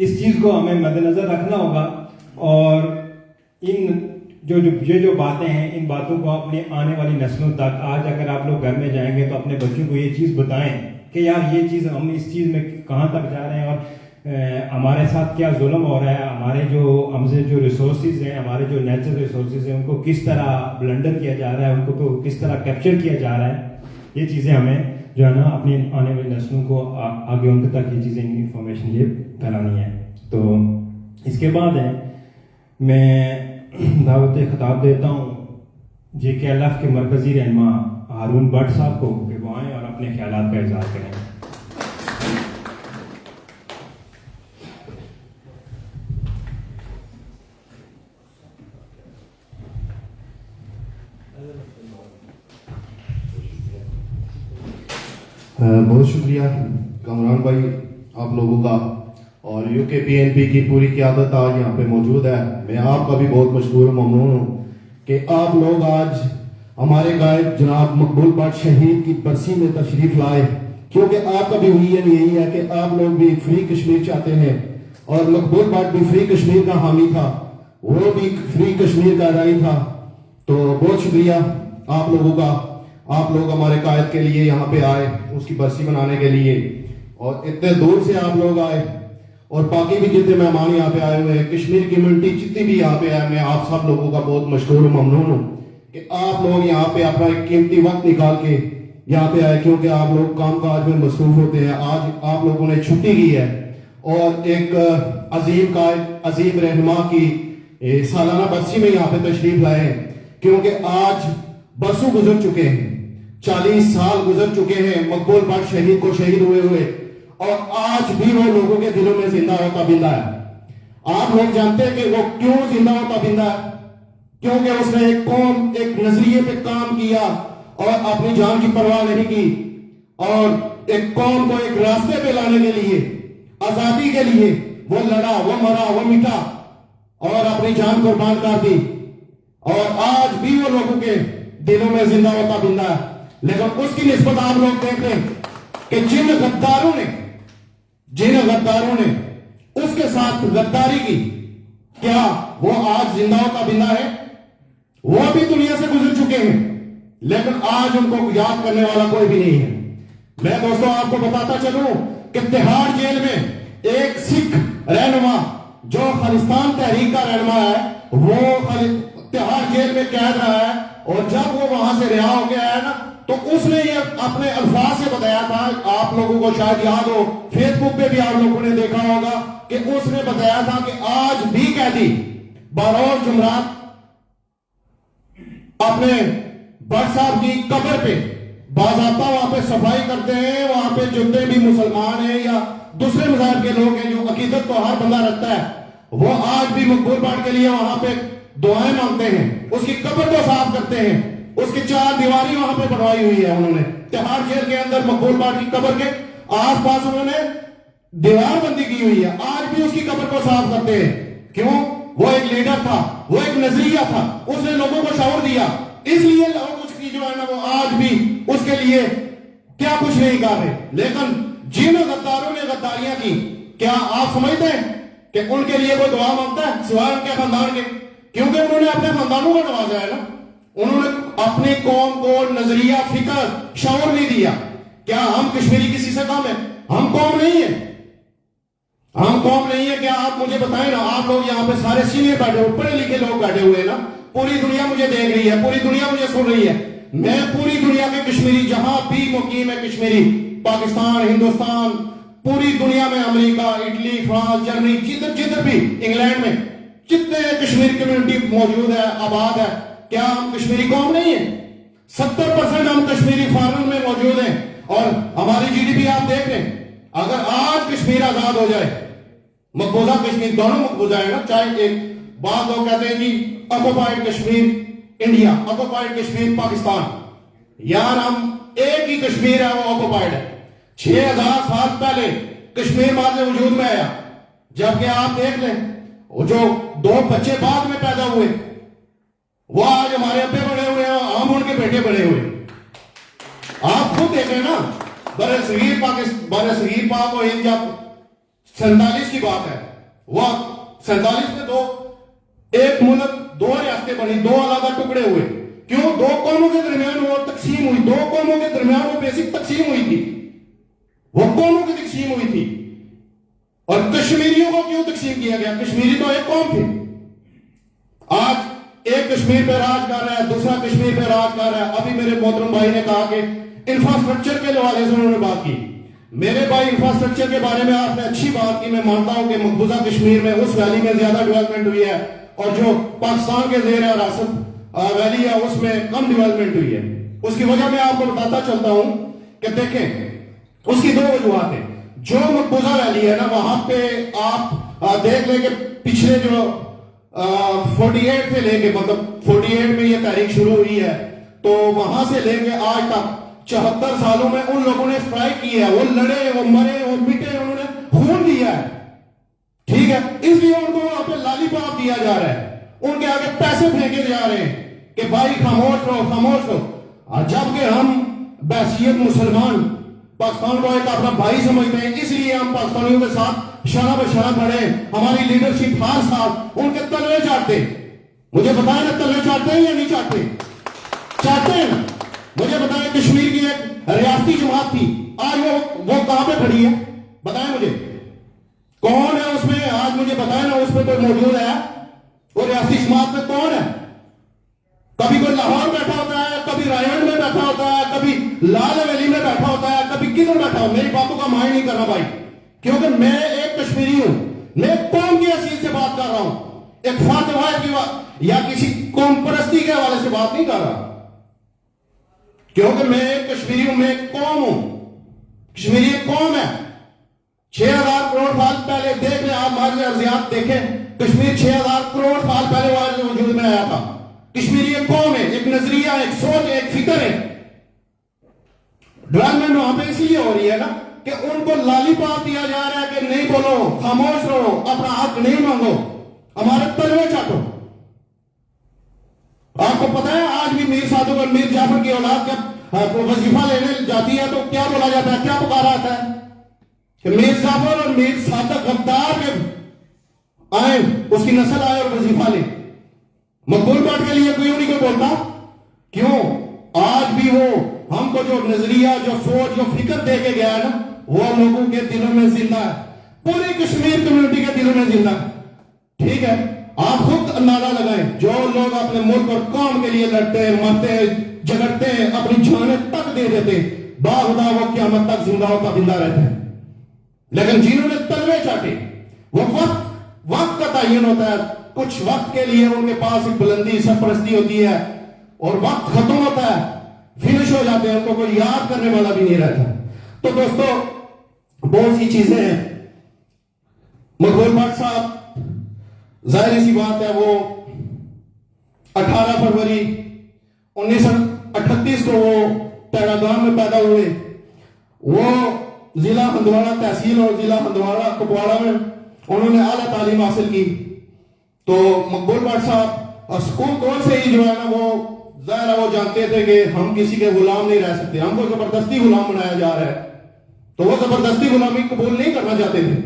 اس چیز کو ہمیں مد نظر رکھنا ہوگا اور ان جو باتیں ہیں ان باتوں کو اپنے آنے والی نسلوں تک آج اگر آپ لوگ گھر میں جائیں گے تو اپنے بچوں کو یہ چیز بتائیں کہ یار یہ چیز ہم اس چیز میں کہاں تک جا رہے ہیں اور ہمارے ساتھ کیا ظلم ہو رہا ہے، ہمارے ہم سے جو ریسورسز ہیں، ہمارے جو نیچرل ریسورسز ہیں ان کو کس طرح بلنڈر کیا جا رہا ہے، ان کو کس طرح کیپچر کیا جا رہا ہے. یہ چیزیں ہمیں جو ہے نا اپنی آنے والی نسلوں کو آگے ان تک یہ چیزیں انفارمیشن یہ پھیلانی ہے. تو اس کے بعد ہے میں دعوت خطاب دیتا ہوں JKLF کے مرکزی رہنما ہارون بٹ صاحب کو کہ وہ آئیں اور اپنے خیالات کا اظہار کریں. بہت شکریہ کامران بھائی آپ لوگوں کا، اور UKPNP کی پوری قیادت آج یہاں پہ موجود ہے. میں آپ کا بھی بہت مشکور و ممنون ہوں کہ آپ لوگ آج ہمارے غائب جناب مقبول بٹ شہید کی برسی میں تشریف لائے، کیونکہ آپ کا بھی ویژن یہی ہے کہ آپ لوگ بھی فری کشمیر چاہتے ہیں، اور مقبول بٹ بھی فری کشمیر کا حامی تھا، وہ بھی فری کشمیر کا رائی تھا. تو بہت شکریہ آپ لوگوں کا، آپ لوگ ہمارے قائد کے لیے یہاں پہ آئے اس کی برسی منانے کے لیے، اور اتنے دور سے آپ لوگ آئے، اور باقی بھی جتنے مہمان یہاں پہ آئے ہوئے ہیں، کشمیر کمیونٹی جتنی بھی یہاں پہ آئے، میں آپ سب لوگوں کا بہت مشکور و ممنون ہوں کہ آپ لوگ یہاں پہ اپنا ایک قیمتی وقت نکال کے یہاں پہ آئے، کیونکہ آپ لوگ کام کاج میں مصروف ہوتے ہیں. آج آپ لوگوں نے چھٹی کی ہے اور ایک عظیم قائد، عظیم رہنما کی سالانہ برسی میں یہاں پہ تشریف لائے ہیں، کیونکہ آج برسوں گزر چکے ہیں، 40 سال گزر چکے ہیں مقبول بٹ شہید کو شہید ہوئے ہوئے، اور آج بھی وہ لوگوں کے دلوں میں زندہ ہوتا بندہ ہے. آپ لوگ جانتے ہیں کہ وہ کیوں زندہ ہوتا بندہ ہے؟ کیونکہ اس نے ایک قوم، ایک نظریے پہ کام کیا اور اپنی جان کی پرواہ نہیں کی، اور ایک قوم کو ایک راستے پہ لانے کے لیے، آزادی کے لیے وہ لڑا، وہ مرا، وہ مٹا اور اپنی جان قربان کر دی، اور آج بھی وہ لوگوں کے دلوں میں زندہ ہوتا بندہ ہے. لیکن اس کی نسبت آپ لوگ دیکھ رہے ہیں کہ جن غداروں نے اس کے ساتھ غداری کی، کیا وہ آج زندہ ہوتا بندہ ہے؟ وہ بھی دنیا سے گزر چکے ہیں، لیکن آج ان کو یاد کرنے والا کوئی بھی نہیں ہے. میں دوستوں آپ کو بتاتا چلوں کہ تہاڑ جیل میں ایک سکھ رہنما جو خالصتان تحریک کا رہنما ہے، وہ تہاڑ جیل میں قید رہا ہے، اور جب وہ وہاں سے رہا ہو کے آیا نا تو اس نے یہ اپنے الفاظ سے بتایا تھا، آپ لوگوں کو شاید یاد ہو، فیس بک پہ بھی آپ لوگوں نے دیکھا ہوگا کہ اس نے بتایا تھا کہ آج بھی قیدی بروز جمعرات اپنے بٹ صاحب کی قبر پہ باضابطہ وہاں پہ صفائی کرتے ہیں. وہاں پہ جتنے بھی مسلمان ہیں یا دوسرے مذہب کے لوگ ہیں جو عقیدت کو ہر بندہ رکھتا ہے، وہ آج بھی مقبول بٹ کے لیے وہاں پہ دعائیں مانگتے ہیں، اس کی قبر کو صاف کرتے ہیں. اس کی 4 دیواری وہاں پہ بنوائی ہوئی ہے انہوں نے تہاڑ جیل کے اندر، مقبول بٹ کی قبر کے آس پاس انہوں نے دیوار بندی کی ہوئی ہے. آج بھی اس کی قبر کو صاف کرتے ہیں. کیوں؟ وہ ایک لیڈر تھا، وہ ایک نظریہ تھا، اس نے لوگوں کو شعور دیا، اس لیے لوگ اس کی جو ہے نا وہ آج بھی اس کے لیے کیا کچھ نہیں کر رہے. لیکن جن غداروں نے غداریاں کی، کیا آپ سمجھتے ہیں کہ ان کے لیے کوئی دعا مانگتا ہے سوائے ان کے خاندان کے؟ کیونکہ انہوں نے اپنے خاندانوں کو نوازا ہے نا، انہوں نے اپنی قوم کو نظریہ، فکر، شعور نہیں دیا. کیا ہم کشمیری کسی سے کم ہیں؟ ہم قوم نہیں ہیں، ہم قوم نہیں ہے. کیا آپ مجھے بتائیں نا، آپ لوگ یہاں پہ سارے سینئر بیٹھے ہوئے، پڑھے لکھے لوگ بیٹھے ہوئے نا، پوری دنیا مجھے دیکھ رہی ہے، پوری دنیا مجھے سن رہی ہے. میں پوری دنیا کے کشمیری جہاں بھی مقیم ہے کشمیری، پاکستان، ہندوستان، پوری دنیا میں، امریکہ، اٹلی، فرانس، جرمنی، جدھر بھی، انگلینڈ میں جتنے کشمیر کمیونٹی موجود ہے، آباد ہے، کیا ہم کشمیری قوم نہیں ہیں؟ 70% ہم کشمیری فارن میں موجود ہیں، اور ہماری GDP آپ دیکھ رہے ہیں. اگر آج کشمیر آزاد ہو جائے، مقبوضہ کشمیر، دونوں مقبوضہ ہے نا، چاہے ایک بعض لوگ کہتے ہیں جی occupied Kashmir India, occupied Kashmir Pakistan, یار ہم ایک ہی کشمیر ہے، وہ آکوپائڈ ہے. 6000 سال پہلے کشمیر بعد میں وجود میں آیا. جبکہ آپ دیکھ لیں وہ جو 2 بچے بعد میں پیدا ہوئے، وہ آج ہمارے ابے بڑے ہوئے ہیں، ہم ان کے بیٹے بڑے ہوئے. آپ خود دیکھیں نا، برصغیر پاک و ہند جب 47 کی بات ہے، وہ 47 میں ایک ملک 2 ریاستیں بنی, 2 علیحدہ ٹکڑے ہوئے. کیوں؟ 2 قوموں کے درمیان وہ تقسیم ہوئی, 2 قوموں کے درمیان وہ بیسک تقسیم ہوئی تھی, وہ قوموں کی تقسیم ہوئی تھی. اور کشمیریوں کو کیوں تقسیم کیا گیا؟ کشمیری تو ایک قوم تھی. آج ایک کشمیر پہ راج کر رہا ہے, دوسرا کشمیر پہ راج کر رہا ہے. ابھی میرے محترم بھائی نے کہا کہ انفراسٹرکچر کے حوالے سے انہوں نے بات کی. میرے بھائی انفراسٹرکچر کے بارے میں آپ نے اچھی بات کی. میں مانتا ہوں کہ مقبوضہ کشمیر میں اس ویلی میں زیادہ ڈیولپمنٹ ہوئی ہے, اور جو پاکستان کے زیر حراست ویلی ہے اس میں کم ڈیولپمنٹ ہوئی ہے. اس کی وجہ میں آپ کو بتاتا چلتا ہوں کہ دیکھیں, اس کی 2 وجوہات ہیں. جو مقبوضہ ویلی ہے نا, وہاں پہ آپ دیکھ لیں کہ پچھلے جو 48 سے لے کے, مطلب 48 میں یہ تحریک شروع ہوئی ہے, تو وہاں سے لے کے آج تک 74 سالوں میں ان لوگوں نے اسٹرائک کی ہے. وہ لڑے, وہ مرے, وہ مٹے, انہوں نے خون دیا ہے. ٹھیک ہے, اس لیے ان کو وہاں پہ لالی پاپ دیا جا رہا ہے, ان کے آگے پیسے پھینکے جا رہے ہیں کہ بھائی خاموش رہو, خاموش رہو. جبکہ ہم بحیثیت مسلمان پاکستان کو ایک اپنا بھائی سمجھتے ہیں, اس لیے ہم پاکستانیوں کے ساتھ شانہ بہ شانہ کھڑے ہیں. ہماری لیڈرشپ ہر سال ان کے تلوے چاٹتے. مجھے بتائیں نا, تلوے چاٹتے ہیں یا نہیں چاٹتے؟ چاٹتے ہیں. مجھے بتائیں, کشمیر کی ایک ریاستی جماعت تھی, آج وہ کہاں پہ کھڑی ہے؟ بتائیں مجھے, کون ہے اس میں؟ آج مجھے بتائیں نا, اس میں کوئی موجود ہے؟ وہ ریاستی جماعت میں کون ہے؟ کبھی کوئی لاہور بیٹھا ہوتا ہے, کبھی رائے میں بیٹھا ہوتا ہے, کبھی لال ویلی میں بیٹھا ہوتا ہے, کبھی کدھر بیٹھا ہو. میری باتوں کا معنی نہیں کرنا بھائی, کیونکہ میں ایک کشمیری ہوں, میں قوم کی حیثیت سے بات کر رہا ہوں, ایک فرد واحد کی بات یا کسی قوم پرستی کے حوالے سے بات نہیں کر رہا. کیونکہ میں ایک کشمیری ہوں, میں ایک قوم ہوں. کشمیری ایک قوم ہے. 6000 کروڑ سال پہلے دیکھ لیں آپ, ہماری ارضیات دیکھیں, کشمیر 6000 کروڑ سال پہلے وجود میں آیا تھا. کشمیری ایک قوم ہے, ایک نظریہ, ایک سوچ, ایک فکر ہے. ڈیولپمنٹ وہاں پہ اس لیے ہو رہی ہے نا کہ ان کو لالی پاپ دیا جا رہا ہے کہ نہیں بولو, خاموش رہو, اپنا حق نہیں مانگو, ہمارے تلوے چاٹو. آپ کو پتا ہے آج بھی میر صادق اور میر جعفر کی اولاد جب وظیفہ لینے جاتی ہے تو کیا بولا جاتا ہے, کیا پکارا آتا ہے کہ میر جعفر اور میر صادق غدار کے آئیں, اس کی نسل آئے اور وظیفہ لے. مقبول پاٹ کے لیے کوئی نہیں کو بولتا. کیوں؟ آج بھی وہ ہم کو جو نظریہ, جو سوچ, جو فکر دے کے گیا ہے نا, وہ لوگوں کے دلوں میں زندہ ہے, پوری کشمیر کمیونٹی کے دلوں میں زندہ ہے. ٹھیک ہے, آپ خود اندازہ لگائیں, جو لوگ اپنے ملک اور قوم کے لیے لڑتے ہیں, مرتے ہیں, جگڑتے ہیں, اپنی جانیں تک دے دیتے, باخدا وہ قیامت تک زندہ و پابندہ رہتے ہیں. لیکن جنہوں نے تلوے چاٹے, وہ وقت کا تعین ہوتا ہے. کچھ وقت کے لیے ان کے پاس ایک بلندی, سرپرستی ہوتی ہے, اور وقت ختم ہوتا ہے, فنش ہو جاتے ہیں, ان کو کوئی یاد کرنے والا بھی نہیں رہتا. تو دوستو, بہت سی چیزیں ہیں. مقبول بٹ صاحب, ظاہر سی بات ہے, وہ 18 فروری 1938 کو وہ پیراگام میں پیدا ہوئے. وہ ضلع ہندواڑہ تحصیل اور ضلع ہندواڑہ کپواڑہ میں انہوں نے اعلیٰ تعلیم حاصل کی. تو مقبول بٹ صاحب اسکول دور سے ہی جو ہے نا, وہ ظاہر ہے وہ جانتے تھے کہ ہم کسی کے غلام نہیں رہ سکتے, ہم کو زبردستی غلام بنایا جا رہا ہے. تو وہ زبردستی غلامی قبول نہیں کرنا چاہتے تھے.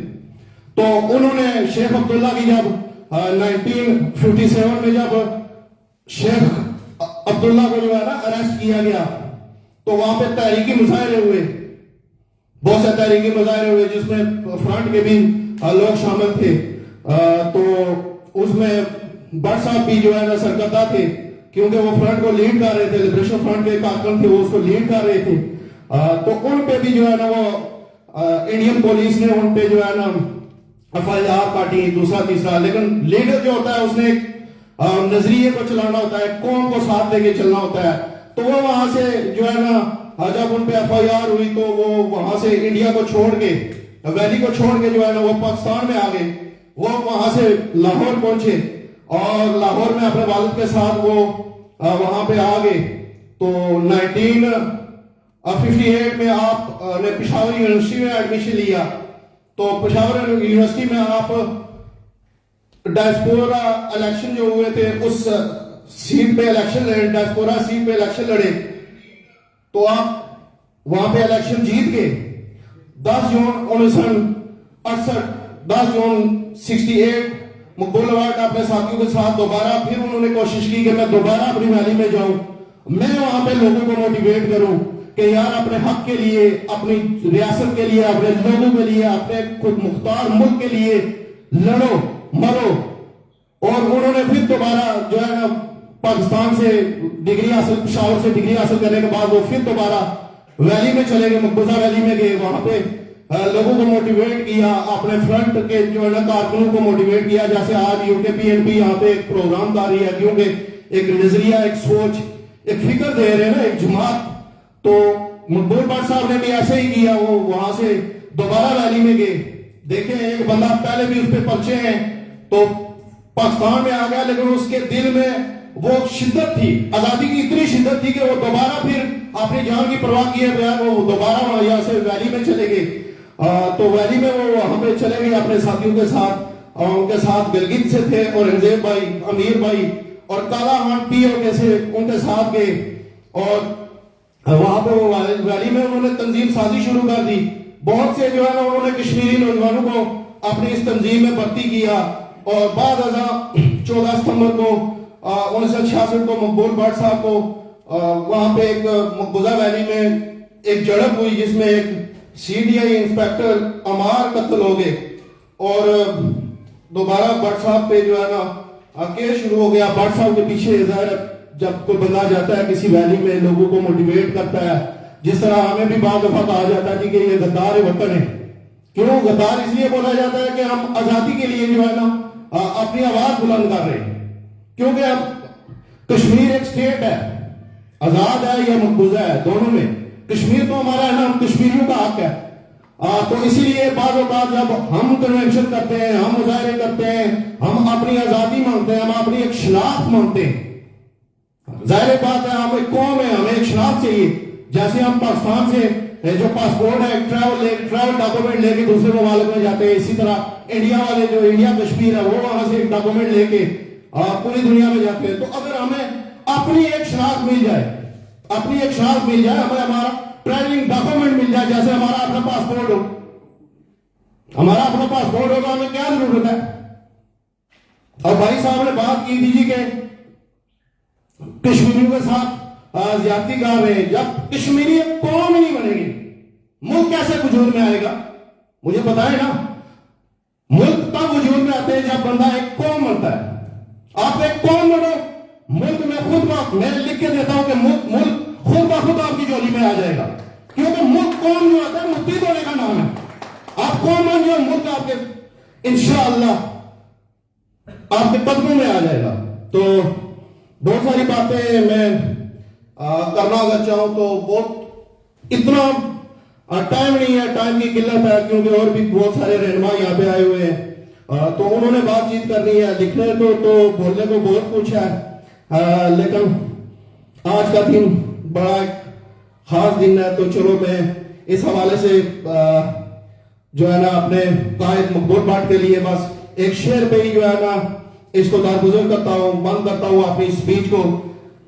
تو انہوں نے شیخ عبداللہ کی جب 1957 میں جب شیخ عبداللہ کو جو ہے نا اریسٹ کیا گیا, تو وہاں پہ تحریکی مظاہرے ہوئے, بہت سے تحریکی مظاہرے ہوئے, جس میں فرنٹ کے بھی لوگ شامل تھے. تو اس میں بٹ صاحب بھی جو ہے نا سرکردہ تھے, کیونکہ وہ فرنٹ کو لیڈ کر رہے تھے, لبریشن فرنٹ کے کارکن تھے, وہ اس کو لیڈ کر رہے تھے. تو ان پہ بھی جو ہے نا وہ انڈین پولیس نے ان پہ جو ہے نا FIR کاٹی, دوسرا تیسرا. لیکن لیڈر جو ہوتا ہے اس نے ایک نظریے کو چلانا ہوتا ہے, قوم کو ساتھ لے کے چلنا ہوتا ہے. تو وہ وہاں سے جو ہے نا جب ان پہ FIR ہوئی تو وہ وہاں سے انڈیا کو چھوڑ کے, ویلی کو چھوڑ کے جو ہے نا وہ پاکستان میں آ گئے. وہ وہاں سے لاہور پہنچے اور لاہور میں اپنے والد کے ساتھ وہ وہاں پہ آ گئے. تو 1958 میں آپ نے پشاور یونیورسٹی میں ایڈمیشن لیا. تو پشاور یونیورسٹی میں آپ ڈائسپورا الیکشن جو ہوئے تھے اس سیٹ پہ الیکشن لڑے, ڈائسپورا سیٹ پہ الیکشن لڑے. تو آپ وہاں پہ الیکشن جیت گئے. 10 جون 1968 10 جون 1968 مقبول ایوارڈ اپنے ساتھیوں کے ساتھ دوبارہ پھر انہوں نے کوشش کی کہ میں دوبارہ اپنی ویلی میں جاؤں, میں وہاں پہ لوگوں کو موٹیویٹ کروں کہ یار اپنے حق کے لیے, اپنی ریاست کے لیے, اپنے لوگوں کے لیے, اپنے خود مختار ملک کے لیے لڑو مرو. اور انہوں نے پھر دوبارہ جو ہے نا پاکستان سے ڈگری حاصل, پشاور سے ڈگری حاصل کرنے کے بعد وہ پھر دوبارہ ویلی میں چلے گئے, مقبوضہ ویلی میں گئے, وہاں پہ لوگوں کو موٹیویٹ کیا, اپنے فرنٹ کے جو ہے نا کارکنوں کو موٹیویٹ کیا. جیسے آج UKPNP یہاں پہ ایک پروگرام کر رہی ہے, کیونکہ ایک نظریہ, ایک سوچ, ایک فکر دے رہے ہیں نا, ایک جماعت. تو مقبول بٹ صاحب نے بھی ایسے ہی کیا, وہ وہاں سے دوبارہ ویلی میں گئے. دیکھیں ایک بندہ پہلے بھی اس پہ پرچے ہیں تو پاکستان میں آ گیا, لیکن اس کے دل میں وہ شدت تھی, آزادی کی اتنی شدت تھی کہ وہ دوبارہ پھر اپنی جان کی پرواہ کیے بغیر وہ دوبارہ یہاں سے ویلی میں چلے گئے. تو ویلی میں وہ وہاں پہ چلے گئے اپنے ساتھیوں کے ساتھ, اور ان کے ساتھ گلگت سے تھے اورنگزیب بھائی, امیر بھائی اور کالا خان پی او کے سے ان کے ساتھ گئے. اور وہاں پہ وہ ویلی میں انہوں نے تنظیم سازی شروع کر دی. بہت سے جو ہے نا انہوں نے کشمیری نوجوانوں کو اپنی اس تنظیم میں بھرتی کیا. اور بعد ازاں 14 ستمبر کو 1966 کو مقبول بٹ صاحب کو وہاں پہ ایک مقبوضہ ویلی میں ایک جھڑپ ہوئی, جس میں ایک CDI انسپیکٹر عمار قتل ہو گئے. اور دوبارہ بٹ صاحب پہ جو ہے نا کیس شروع ہو گیا. بٹ صاحب کے پیچھے ظاہر جب کوئی بندہ جاتا ہے کسی ویلی میں, لوگوں کو موٹیویٹ کرتا ہے, جس طرح ہمیں بھی بعض دفعہ کہا جاتا ہے کہ یہ غدار وطن ہے. کیوں غدار؟ اس لیے بولا جاتا ہے کہ ہم آزادی کے لیے جو ہے نا اپنی آواز بلند کر رہے ہیں. کیونکہ اب کشمیر ایک سٹیٹ ہے, آزاد ہے یا مقبوضہ ہے, دونوں میں. کشمیر تو ہمارا ہے نا, ہم کشمیریوں کا حق ہے. تو اسی لیے بعض اوقات جب ہم کنونشن کرتے ہیں, ہم مظاہرے کرتے ہیں, ہم اپنی آزادی مانگتے ہیں, ہم اپنی ایک شناخت مانگتے ہیں. ظاہر بات ہے ہم ایک قوم ہے, ہمیں ایک شناخت چاہیے. جیسے ہم پاکستان سے جو پاسپورٹ ہے, ٹریول ڈاکومنٹ لے کے دوسرے ممالک میں جاتے ہیں, اسی طرح انڈیا والے جو انڈیا کشمیر ہے وہ وہاں سے ایک ڈاکومنٹ لے کے پوری دنیا میں جاتے ہیں. تو اگر ہمیں اپنی ایک شناخت مل جائے, اپنی ایک شناخت مل جائے, ہمیں ہمارا ٹریولنگ ڈاکومنٹ مل جائے, جیسے ہمارا اپنا پاسپورٹ ہو, ہمارا اپنا پاسپورٹ ہوگا, ہمیں کیا ضرورت ہے. اور بھائی صاحب نے بات کی تھی جی کہ کشمیریوں کے ساتھ زیادتی کر رہے ہیں. جب کشمیری ایک قوم ہی نہیں بنے گی, ملک کیسے وجود میں آئے گا؟ مجھے بتائیں نا. ملک تب وجود میں آتے ہیں جب بندہ ایک قوم بنتا ہے. آپ ایک قوم بنو, ملک میں خود میں لکھ کے دیتا ہوں کہ ملک خود بخود آپ کی جولی میں آ جائے گا. کیونکہ ملک قوم جو آتا ہے متحد ہونے کا نام ہے. آپ قوم بن جو ملک آپ کے انشاءاللہ آپ کے قدموں میں آ جائے گا. تو بہت ساری باتیں میں کرنا اگر چاہوں تو بہت اتنا ٹائم نہیں ہے, ٹائم کی قلت ہے, کیونکہ اور بھی بہت سارے رہنما یہاں پہ آئے ہوئے ہیں. تو انہوں نے بات چیت کرنی ہے, لکھنے کو تو بولنے کو بہت کچھ ہے, لیکن آج کا دن بڑا ایک خاص دن ہے. تو چلو میں اس حوالے سے جو ہے نا اپنے قائد مقبول بٹ کے لیے بس ایک شعر پہ ہی جو ہے نا اس کو درگزر کرتا ہوں, بند کرتا ہوں اپنی اسپیچ کو.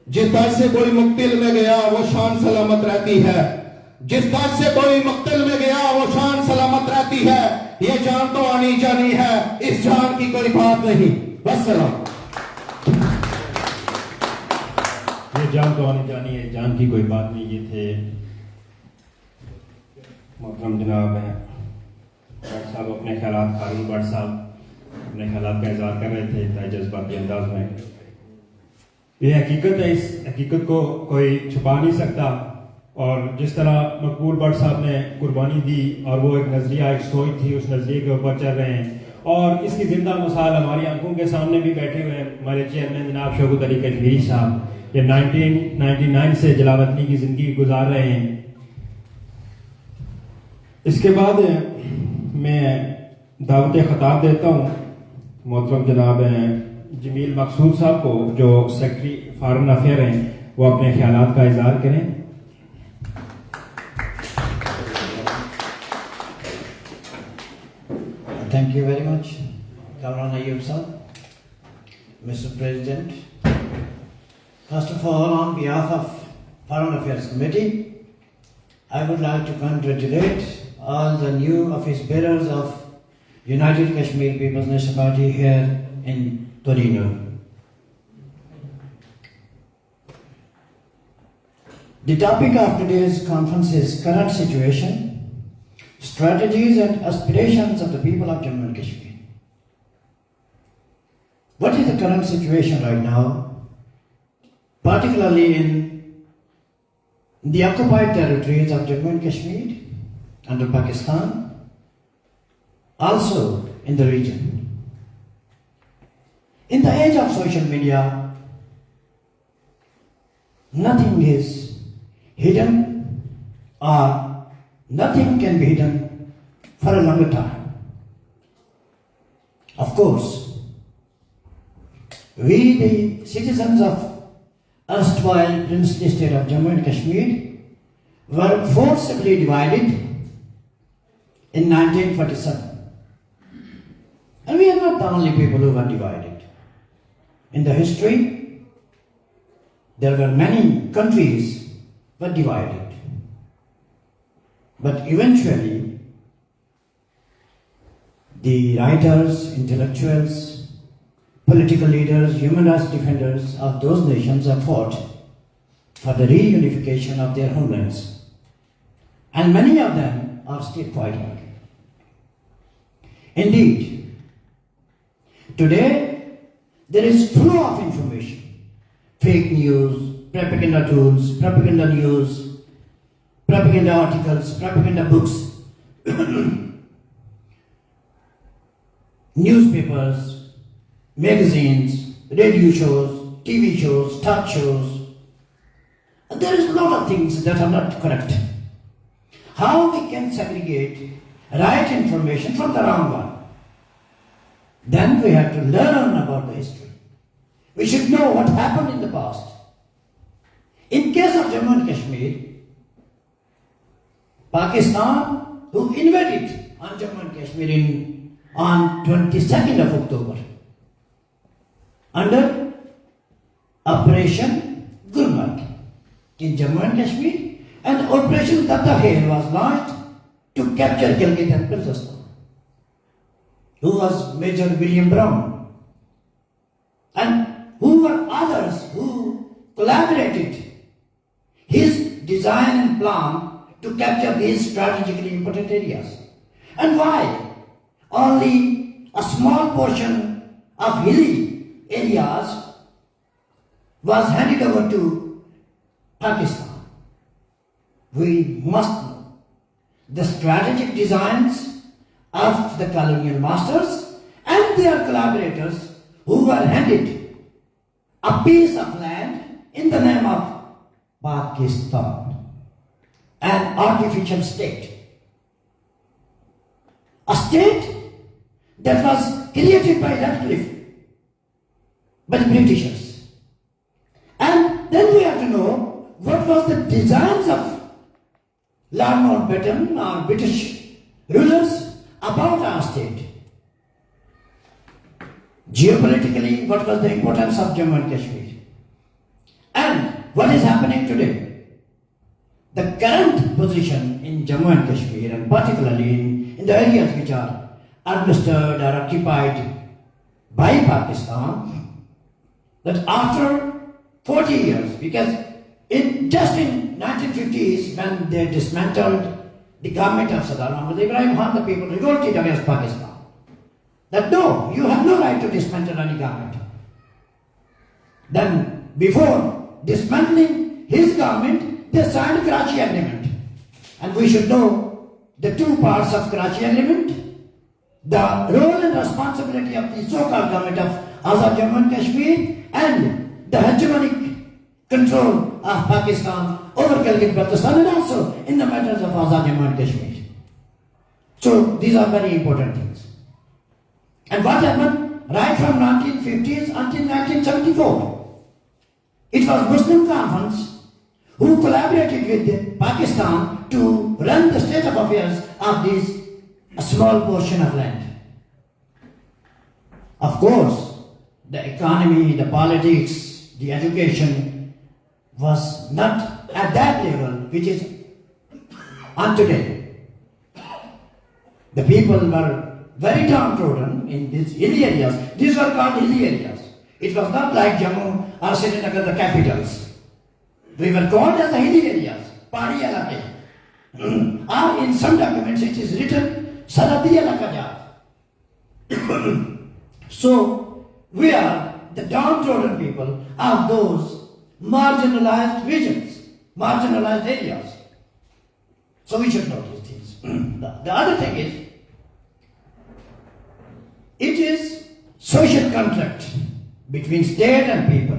جس داش سے کوئی مقتل میں گیا وہ شان سلامت رہتی ہے, جس داش سے کوئی مقتل میں گیا وہ شان سلامت رہتی ہے. یہ جان تو آنی جانی ہے, اس جان کی کوئی بات نہیں. بس سلام. یہ جان تو آنی جانی ہے, جان کی کوئی بات نہیں. یہ تھے محترم جناب بٹ صاحب اپنے خیالات, ہارون بٹ صاحب اپنے خیالات کا اظہار کر رہے تھے انتہائی جذباتی انداز میں. یہ حقیقت ہے, اس حقیقت کو کوئی چھپا نہیں سکتا. اور جس طرح مقبول بٹ صاحب نے قربانی دی اور وہ ایک نظریہ, ایک سوچ تھی, اس نظریے کے اوپر چل رہے ہیں. اور اس کی زندہ مثال ہماری آنکھوں کے سامنے بھی بیٹھے ہوئے ہیں. ہمارے چیئرمین جناب شوکت علی کشمیری صاحب یہ 1999 سے جلا وطنی کی زندگی گزار رہے ہیں. اس کے بعد میں دعوت خطاب دیتا ہوں محترم جناب جمیل مقصود صاحب کو, جو سیکرٹری فارن افیئر ہیں, وہ اپنے خیالات کا اظہار کریں. Thank you very much, Maulana Ayub Sahab, Mr. President. First of all, on behalf of Foreign Affairs Committee, I would like to congratulate all the new office bearers of United Kashmir People's National Party here in Torino. The topic of today's conference is current situation, strategies and aspirations of the people of Jammu and Kashmir. What is the current situation right now, particularly in the occupied territories of Jammu and Kashmir under Pakistan, also in the region? In the age of social media, nothing is hidden or nothing can be hidden for a longer time. Of course, we the citizens of erstwhile princely state of Jammu and Kashmir were forcibly divided in 1947. And we are not the only people who were divided. In the history, there were many countries were divided. But eventually, the writers, intellectuals, political leaders, human rights defenders of those nations have fought for the reunification of their homelands. And many of them are still fighting. Indeed, today there is flow of information, fake news, propaganda tools, propaganda news, propaganda articles, propaganda books, newspapers, magazines, radio shows, TV shows, talk shows. There is a lot of things that are not correct. How we can segregate right information from the wrong one? Then we have to learn about the history. We should know what happened in the past. In case of Jammu and Kashmir, Pakistan, who invaded on Jammu and Kashmir on 22nd of October, under Operation Gulmarg in Jammu and Kashmir, and Operation Datta Khair was launched to capture Gilgit and Baltistan. Who was Major William Brown, and who were others who collaborated his design and plan to capture these strategically important areas. And why only a small portion of hilly areas was handed over to Pakistan? We must know the strategic designs of the colonial masters and their collaborators who were handed a piece of land in the name of Pakistan, an artificial state. A state that was created by Radcliffe, by the Britishers. And then we have to know what was the designs of Lord Mountbatten or British rulers about our state. Geopolitically, what was the importance of Jammu and Kashmir? And what is happening today? The current position in Jammu and Kashmir, and particularly in the areas which are administered or occupied by Pakistan, that after 40 years, because just in 1950s, when they dismantled the government of Sardar Muhammad Ibrahim Khan, the people revolted against Pakistan. That no, you have no right to dismantle any government. Then, before dismantling his government, they signed Karachi Agreement. And we should know the two parts of Karachi Agreement, the role and responsibility of the so-called government of Azad Jammu and Kashmir, and the hegemonic control of Pakistan over Gilgit-Baltistan, and also in the matters of Azad Jammu and Kashmir. So these are very important things. And what happened right from 1950s until 1974? It was Muslim Conference who collaborated with Pakistan to run the state of affairs of this small portion of land. Of course, the economy, the politics, the education was not at that level which is on today. The people were very downtrodden in these hilly areas. These were called hilly areas. It was not like Jammu or Srinagar, the capitals. We were called as the hilly areas, Pahadi Elake. Or in some documents it is written, Sarhadi Elaka Jat. So, we are the downtrodden people of those marginalized regions, marginalized areas. So we should know these things. The other thing is, it is social contract between state and people.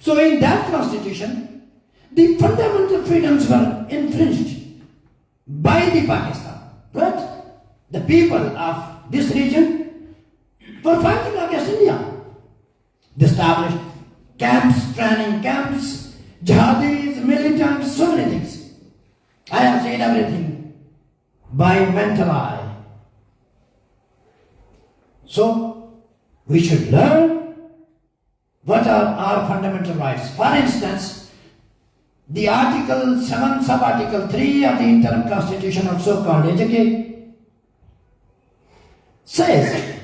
So in that constitution, the fundamental freedoms were infringed by the Pakistan. But the people of this region were fighting against India. They established camps, training camps, jihadis, militants, so many things. I have seen everything by mental eye. So, we should learn what are our fundamental rights. For instance, the Article 7, Sub-Article 3 of the Interim Constitution of so-called AJK says,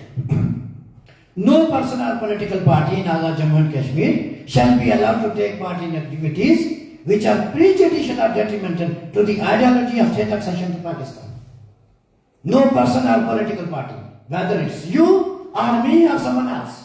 no person or political party in Azad Jammu and Kashmir shall be allowed to take part in activities which are prejudicial or detrimental to the ideology of state accession to Pakistan. No person or political party, whether it's you or me or someone else,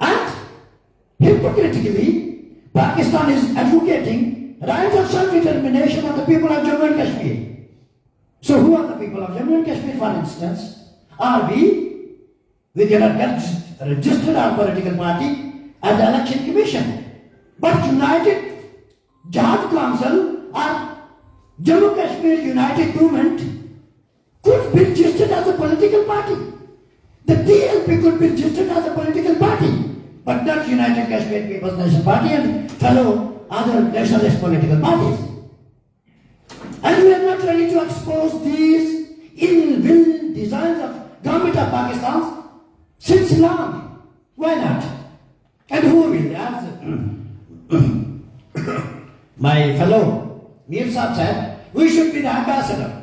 And hypocritically, Pakistan is advocating right of self-determination of the people of Jammu and Kashmir. So who are the people of Jammu and Kashmir, for instance? Are we? We cannot get registered our political party at the election commission. But United Jihad Council or Jammu Kashmir United Movement could be registered as a political party. The TLP could be registered as a political party, but not United Kashmir People's National Party and fellow other nationalist political parties. And we are not ready to expose these ill-will designs of government of Pakistan since long. Why not? And who will? As my fellow Mir Saab said, we should be the ambassador.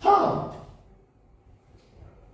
How?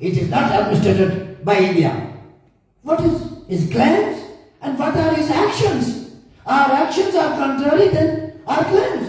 It is not administered by India. What is his claims and what are his actions? Our actions are contrary than our claims.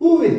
Who will?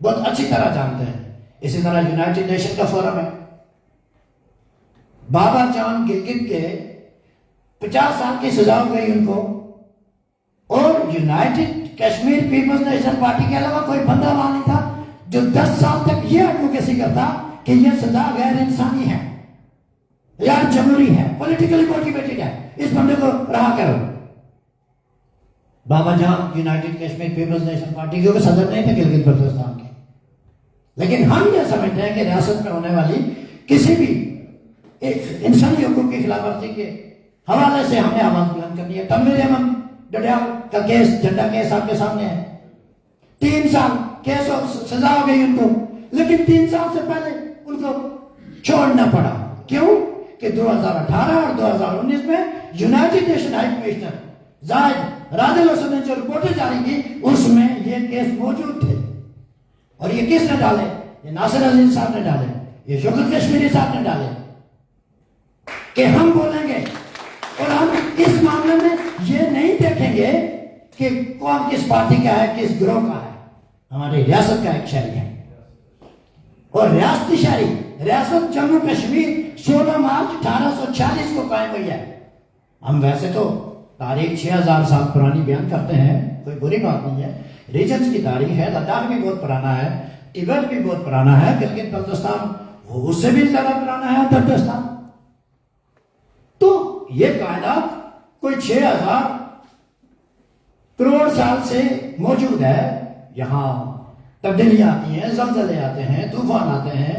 بہت اچھی طرح جانتے ہیں. اسی طرح United nation کا forum ہے، بابا جان گلگت کے 50 سال کی سزا ہو گئی ان کو، اور united Kashmir Peoples national party کے علاوہ کوئی بندہ وہاں نہیں تھا جو 10 سال تک یہ ایڈوکیسی کرتا کہ یہ سزا غیر انسانی ہے یا جمہوری ہے، پولیٹیکلی موٹیویٹڈ ہے، اس بندے کو رہا کرو. Baba Jan united Kashmir Peoples national party کے صدر نہیں تھے گلگت بلتستان کے، لیکن ہم یہ سمجھتے ہیں کہ ریاست میں ہونے والی کسی بھی ایک انسانی حقوق کی خلاف ورزی کے حوالے سے ہمیں آواز بلند کرنی ہے. تنویر احمد ڈڈیال کا کیس، جھنڈا کیس آپ کے سامنے ہے، 3 سال کیس اور سزا ہو گئی ان کو، لیکن 3 سال سے پہلے ان کو چھوڑنا پڑا. کیوں کہ 2018 اور 2019 میں یونائٹڈ نیشن ہائی کمشنر زاہد راد الحسن نے جو رپورٹیں جاری کی اس میں یہ کیس موجود تھے. اور یہ کس نے ڈالے؟ یہ ناصر عزیز صاحب نے ڈالے، یہ شوکت کشمیری صاحب نے ڈالے کہ ہم بولیں گے. اور ہم اس معاملے میں یہ نہیں دیکھیں گے کہ کون کس پارٹی کا ہے، کس گروہ کا ہے. ہماری ریاست کا ایک شہری ہے، اور ریاستی شہری ریاست جموں کشمیر 16 مارچ 1846 کو قائم ہوئی ہے. ہم ویسے تو تاریخ 6000 سال پرانی بیان کرتے ہیں، کوئی بری بات نہیں ہے. ریجنس کی تاریخ ہے، لداخ بھی بہت پرانا ہے، ٹبت بھی بہت پرانا ہے، گلگت بلتستان اس سے بھی زیادہ پرانا ہے، ترکستان. تو یہ کائنات کوئی 6000 کروڑ سال سے موجود ہے. یہاں تبدیلیاں آتی ہیں، زلزلے آتے ہیں، طوفان آتے ہیں،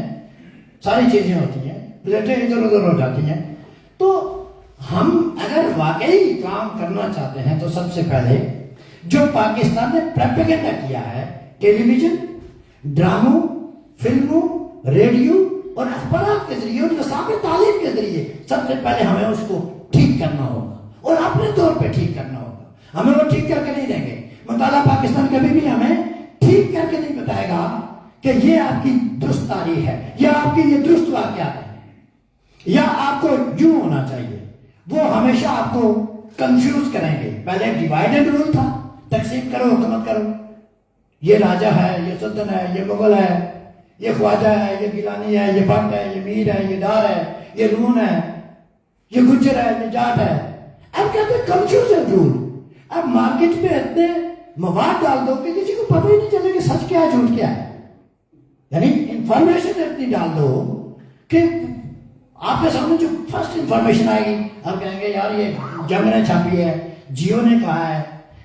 ساری چیزیں ہوتی ہیں، پلیٹیں ادھر ادھر ہو جاتی ہیں. تو ہم اگر واقعی کام کرنا چاہتے ہیں تو سب سے پہلے جو پاکستان نے پروپیگنڈا کیا ہے، ٹیلی ویژن، ڈراموں، فلموں، ریڈیو اور اخبارات کے ذریعے اور نصاب تعلیم کے ذریعے سب سے پہلے ہمیں اس کو ٹھیک کرنا ہوگا، اور اپنے طور پہ ٹھیک کرنا ہوگا. ہمیں وہ ٹھیک کر کے نہیں دیں گے. مطالعہ پاکستان کبھی بھی ہمیں ٹھیک کر کے نہیں بتائے گا کہ یہ آپ کی درست تاریخ ہے، یا آپ کی یہ درست واقعات ہے، یا آپ کو یوں ہونا چاہیے. وہ ہمیشہ آپ کو کنفیوز کریں گے. پہلے ڈیوائڈ اینڈ رول تھا، تقسیم کرو حکومت کرو، یہ راجہ ہے، یہ سلطن ہے، یہ مغل ہے، یہ خواجہ ہے، یہ گیلانی ہے، یہ بٹ ہے، یہ میر ہے، یہ ڈار ہے، یہ رون ہے، یہ گجر ہے، یہ جاٹ ہے. اب کہتے ہیں کنفیوز اینڈ رول. اب مارکیٹ میں اتنے مواد ڈال دو کہ کسی کو پتہ ہی نہیں چلے کہ سچ کیا ہے جھوٹ کیا ہے. یعنی انفارمیشن اتنی ڈال دو کہ آپ کے سامنے جو فرسٹ انفارمیشن آئے گی آپ کہیں گے یار یہ جنگ نے چھاپی ہے، جیو نے کہا ہے،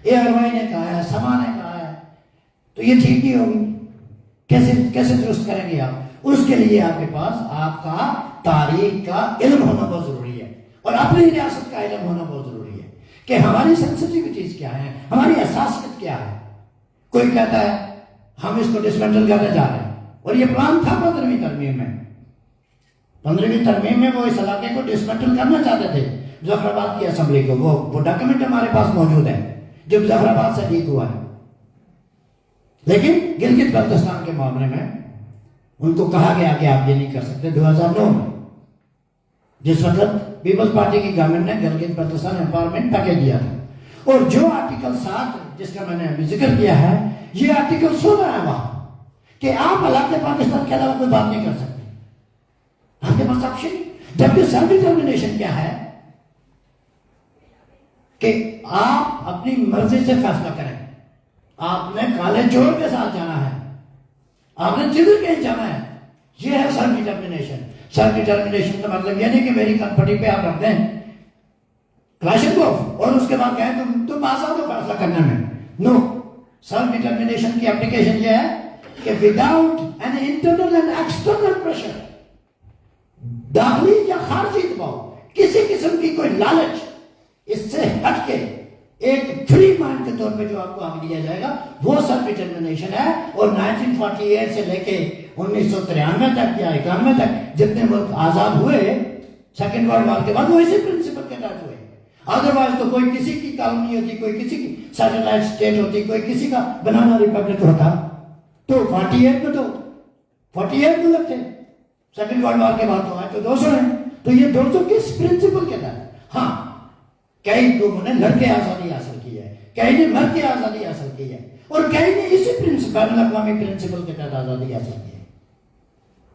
ARY نے کہا ہے، سما نے کہا ہے، تو یہ ٹھیک نہیں ہوگی. کیسے درست کریں گے آپ؟ اس کے لیے آپ کے پاس آپ کا تاریخ کا علم ہونا بہت ضروری ہے، اور اپنی ریاست کا علم ہونا بہت ضروری ہے کہ ہماری سینسٹیوٹیز کیا ہے، ہماری حساسیت کیا ہے. کوئی کہتا ہے ہم اس کو ڈسمنٹل کرنے جا رہے ہیں، اور یہ پلان تھا 15ویں ترمیم میں. 15ویں ترمیم میں وہ اس علاقے کو ڈسمنٹل کرنا چاہتے تھے، ظفر آباد کی اسمبلی کو. وہ ڈاکومنٹ ہمارے پاس موجود ہے جو ظفر آباد سے لیک ہوا ہے. لیکن گلگت بلتستان کے معاملے میں ان کو کہا گیا کہ آپ یہ نہیں کر سکتے. 2009 میں جس وقت پیپلز پارٹی کی گورنمنٹ نے گلگت بلتستان امپاورمنٹ پیکیج دیا تھا، اور جو آرٹیکل 7 جس کا میں نے ابھی ذکر کیا ہے، یہ آرٹیکل 16 ہے وہاں کہ آپ علاقے پاکستان کے علاوہ کوئی بات نہیں کر سکتے. آپ کے پاس آپشن، جبکہ سیلف ڈٹرمنیشن کیا ہے کہ آپ اپنی مرضی سے فیصلہ کریں. آپ نے کالے چور کے ساتھ جانا ہے، آپ نے جدھر کہیں جانا ہے. یہ ہے سیلف ڈٹرمنیشن. سیلف ڈٹرمنیشن کا مطلب یہ نہیں کہ میری کمپنی پہ آپ رکھ دیں کلاشنکوف اور اس کے بعد کہیں تم آزاد ہو فیصلہ کرنے میں. نو، سیلف ڈٹرمنیشن کی اپلیکیشن یہ ہے کہ without an internal and external pressure, داخلی یا خارجی دباؤ، کسی قسم کی کوئی لالچ، اس سے ہٹ کے ایک فری مائنڈ کے طور پہ جو آپ کو حق دیا جائے گا وہ سیلف ڈٹرمنیشن ہے. اور 1948 سے لے کے 1993 تک یا 91 تک جتنے ملک آزاد ہوئے سیکنڈ ورلڈ وار کے بعد، وہ اسی پرنسپل کے تحت ہوئے. ادروائز تو کوئی کسی کی کالونی ہوتی، کوئی کسی کی سیٹلائٹ اسٹیٹ ہوتی، کوئی کسی کا بنانا ریپبلک ہوتا. تو 48 میں تو 48 ملک تھے، سیکنڈ ورلڈ وار کے بعد تو آئے تو 200 ہیں. تو یہ 200 کس پرنسپل کے تحت؟ ہاں، کئی لوگوں نے لڑ کے آزادی حاصل کی ہے، کئی نے مر کے آزادی حاصل کی ہے. اور کہیں نہیں اسی بین الاقوامی پرنسپل کے تحت آزادی حاصل کی ہے.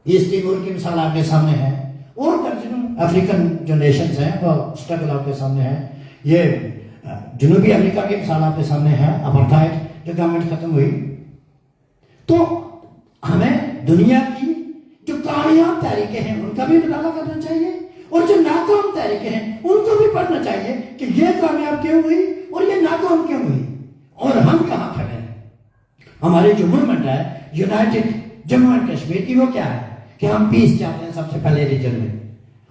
ایسٹ تیمور کی مثال آپ کے سامنے ہے, اور درجنوں افریقن جو نیشنز ہیں وہ اسٹرگل آپ کے سامنے ہے. یہ جنوبی امریکہ کی مثال آپ کے سامنے ہے, اپارتھائڈ جو گورنمنٹ ختم ہوئی. تو ہمیں دنیا کی جو کامیاب تحریکیں ہیں ان کا بھی مطالعہ کرنا چاہیے, اور جو ناکام تحریکیں ہیں ان کو بھی پڑھنا چاہیے کہ یہ کامیاب کیوں ہوئی اور یہ ناکام کیوں ہوئی, اور ہم کہاں کھڑے ہیں. ہماری جو موومنٹ ہے یونائٹڈ جموں اینڈ کشمیر کی, وہ کیا ہے کہ ہم پیس چاہتے ہیں سب سے پہلے ریجن میں.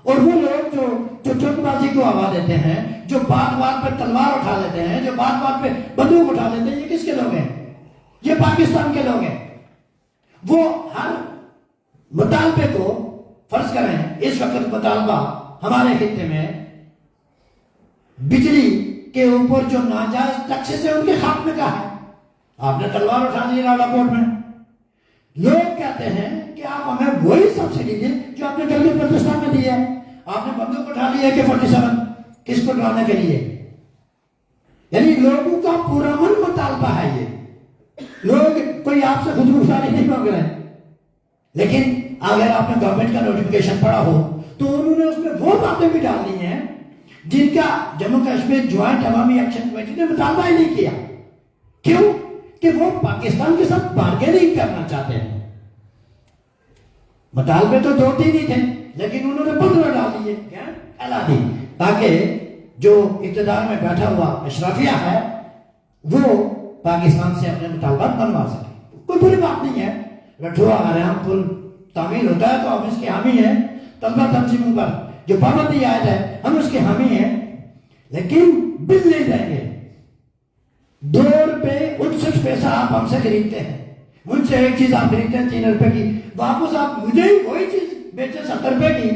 اور وہ لوگ جو ٹرک بازی کو ہوا دیتے ہیں, جو بات بات پہ تلوار اٹھا لیتے ہیں, جو بات بات پہ بندوق اٹھا لیتے ہیں, یہ کس کے لوگ ہیں؟ یہ پاکستان کے لوگ ہیں. وہ ہر مطالبے کو فرض کریں, اس وقت مطالبہ ہمارے خطے میں بجلی کے اوپر جو ناجائز ٹیکسز ہیں ان کے خاتمے کا ہے. آپ نے تلوار اٹھا دی راولا کوٹ میں. لوگ کہتے ہیں کہ آپ ہمیں وہی سبسڈی دیں جو آپ نے گلگت بلتستان میں دی ہے. آپ نے بندوق اٹھا لی ہے کہ 47 کس کو ڈرانے کے لیے. یعنی لوگوں کا پرامن مطالبہ ہے یہ. لوگ کوئی آپ سے خود مختاری نہیں مانگ رہے ہیں, لیکن اگر آپ نے گورنمنٹ کا نوٹیفکیشن پڑھا ہو تو انہوں نے اس میں وہ باتیں بھی ڈال دی ہیں جن کا جموں کشمیر جوائنٹ عوامی ایکشن کمیٹی نے مطالبہ ہی نہیں کیا. کیوں؟ کہ وہ پاکستان کے ساتھ بارگیننگ کرنا چاہتے ہیں. مطالبے تو 2-3 ہی تھے, لیکن انہوں نے 15 ڈال دیے اعلانی, تاکہ جو اقتدار میں بیٹھا ہوا اشرافیہ ہے وہ پاکستان سے اپنے مطالبات بنوا سکے. کوئی بری بات نہیں ہے. رٹھوا آرام پل تعمیل ہوتا ہے تو ہم اس کے حامی ہیں. طلبہ تنظیموں پر جو پابندی عائد ہے ہم اس کے حامی ہیں, لیکن بل نہیں دیں گے. 2 روپے 69 پیسہ آپ ہم سے خریدتے ہیں, مجھ سے ایک چیز آپ خریدتے ہیں 3 روپے کی, واپس آپ مجھے ہی وہی چیز بیچے 70 روپے کی,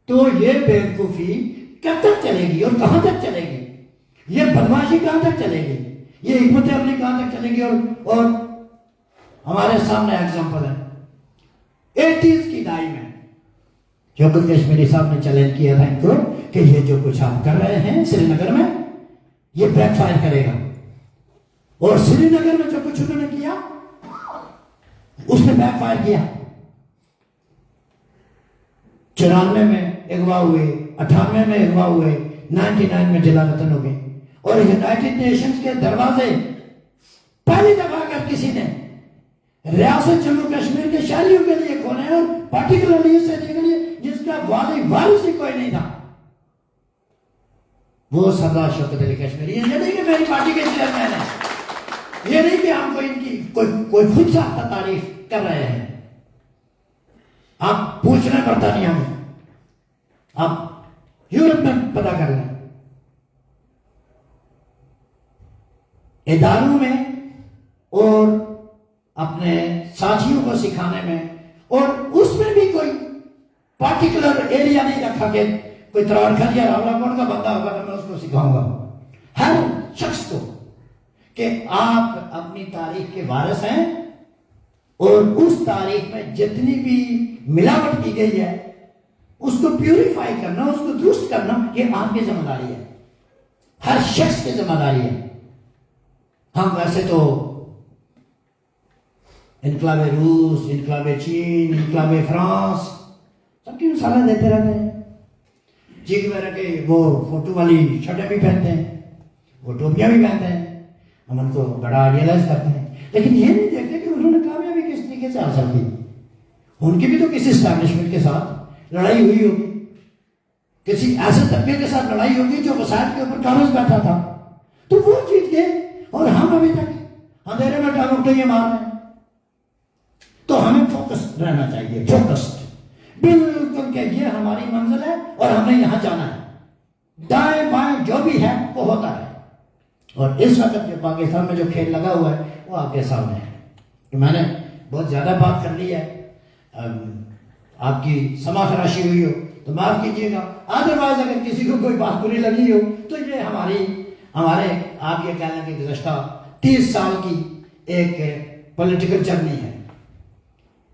تو یہ بیوقوفی کب تک چلے گی اور کہاں تک چلے گی؟ یہ بدماشی کہاں تک چلے گی؟ یہ حکمت عملی کہاں تک چلے گی؟ اور ہمارے سامنے ایگزامپل ہے 80s کی دہائی میں شوکت کشمیری صاحب نے چیلنج کیا تھا ان کو کہ یہ جو کچھ آپ کر رہے ہیں سری نگر میں یہ بیک فائر کرے گا, اور سری نگر میں جو کچھ انہوں نے کیا اس نے بیک فائر کیا. 94 میں اغوا ہوئے, 98 میں اغوا ہوئے, 99 میں جلا وطن ہو گئے. اور یونائٹڈ نیشنز کے دروازے پہلی دفعہ اگر کسی نے ریاست جموں کشمیر کے شہریوں کے لیے کھولے ہیں, اور پارٹیکولرلی اس ایریا کے لیے جس کا والی وارث ہی کوئی نہیں تھا, وہ سردار شوکت علی کشمیری ہے. یہ نہیں کہ میری پارٹی کے چیئرمین ہے, یہ نہیں کہ ہم کوئی ان کی کوئی خود ساختہ تعریف کر رہے ہیں. آپ پوچھنا پڑتا نہیں ہمیں, آپ یورپ میں پتا کر لیں. اداروں میں اور اپنے ساتھیوں کو سکھانے میں, اور اس میں بھی کوئی پارٹیکولر ایریا نہیں رکھا کہ کوئی تراڑکھنڈ یا راولاکوٹ کا بندہ ہوگا تو میں اس کو سکھاؤں گا. ہر شخص کو کہ آپ اپنی تاریخ کے وارث ہیں, اور اس تاریخ میں جتنی بھی ملاوٹ کی گئی ہے اس کو پیوریفائی کرنا, اس کو درست کرنا, یہ آپ کی ذمہ داری ہے, ہر شخص کی ذمہ داری ہے. ہم ویسے تو انقلاب روس, انقلاب چین, انقلاب فرانس سب کی مثالیں دیتے رہتے ہیں. چیک وغیرہ کے وہ فوٹو والی شرٹیں بھی پہنتے ہیں, وہ ٹوپیاں بھی پہنتے ہیں, ہم ان کو بڑا آئیڈیلائز کرتے ہیں, لیکن یہ نہیں دیکھتے کہ انہوں نے کامیابی کس طریقے سے حاصل کی. ان کی بھی تو کسی اسٹیبلشمنٹ کے ساتھ لڑائی ہوئی ہوگی, کسی ایسے طبقے کے ساتھ لڑائی ہوگی جو وسائل کے اوپر قابض بیٹھا تھا, تو وہ جیت گئے, اور ہم ابھی تک اندھیرے میں ٹانگیں مار رہے ہیں. تو ہمیں فوکس رہنا چاہیے, فوکسڈ بالکل کہ یہ ہماری منزل ہے اور ہمیں یہاں جانا ہے. دائیں بائیں جو بھی ہے وہ ہوتا ہے, اور اس وقت جو پاکستان میں جو کھیل لگا ہوا ہے وہ آپ کے سامنے ہے. کہ میں نے بہت زیادہ بات کر لی ہے, آپ کی سما خراشی ہوئی ہو تو معاف کیجیے گا. ادروائز اگر کسی کو کوئی بات بری لگی ہو تو یہ ہمارے آپ یہ کہہ لیں کہ گزشتہ 30 سال کی ایک پولیٹیکل جرنی ہے.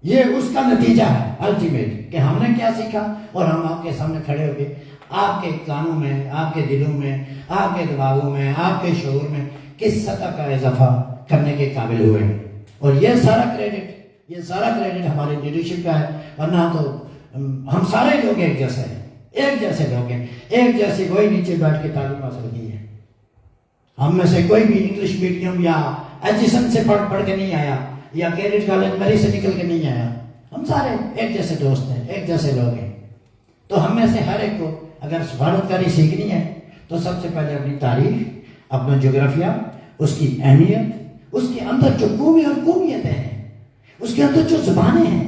یہ اس کا نتیجہ ہے الٹیمیٹ کہ ہم نے کیا سیکھا, اور ہم آپ کے سامنے کھڑے ہو کے آپ کے کانوں میں, آپ کے دلوں میں, آپ کے دماغوں میں, آپ کے شعور میں کس سطح کا اضافہ کرنے کے قابل ہوئے ہیں. اور یہ سارا کریڈٹ ہمارے لیڈرشپ کا ہے. ورنہ تو ہم سارے لوگ ایک جیسے ہیں, ایک جیسے لوگ ہیں, ایک جیسے کوئی نیچے بیٹھ کے تعلیم حاصل کی ہے. ہم میں سے کوئی بھی انگلش میڈیم یا ایجوکیشن سے پڑھ کے نہیں آیا, یا کیریج کالج مری سے نکل کے نہیں آیا. ہم سارے ایک جیسے دوست ہیں, ایک جیسے لوگ ہیں. تو ہم میں سے ہر ایک کو اگر سفارتکاری سیکھنی ہے تو سب سے پہلے اپنی تاریخ, اپنا جغرافیہ, اس کی اہمیت, اس کے اندر جو قومی اور قومیتیں ہیں, اس کے اندر جو زبانیں ہیں,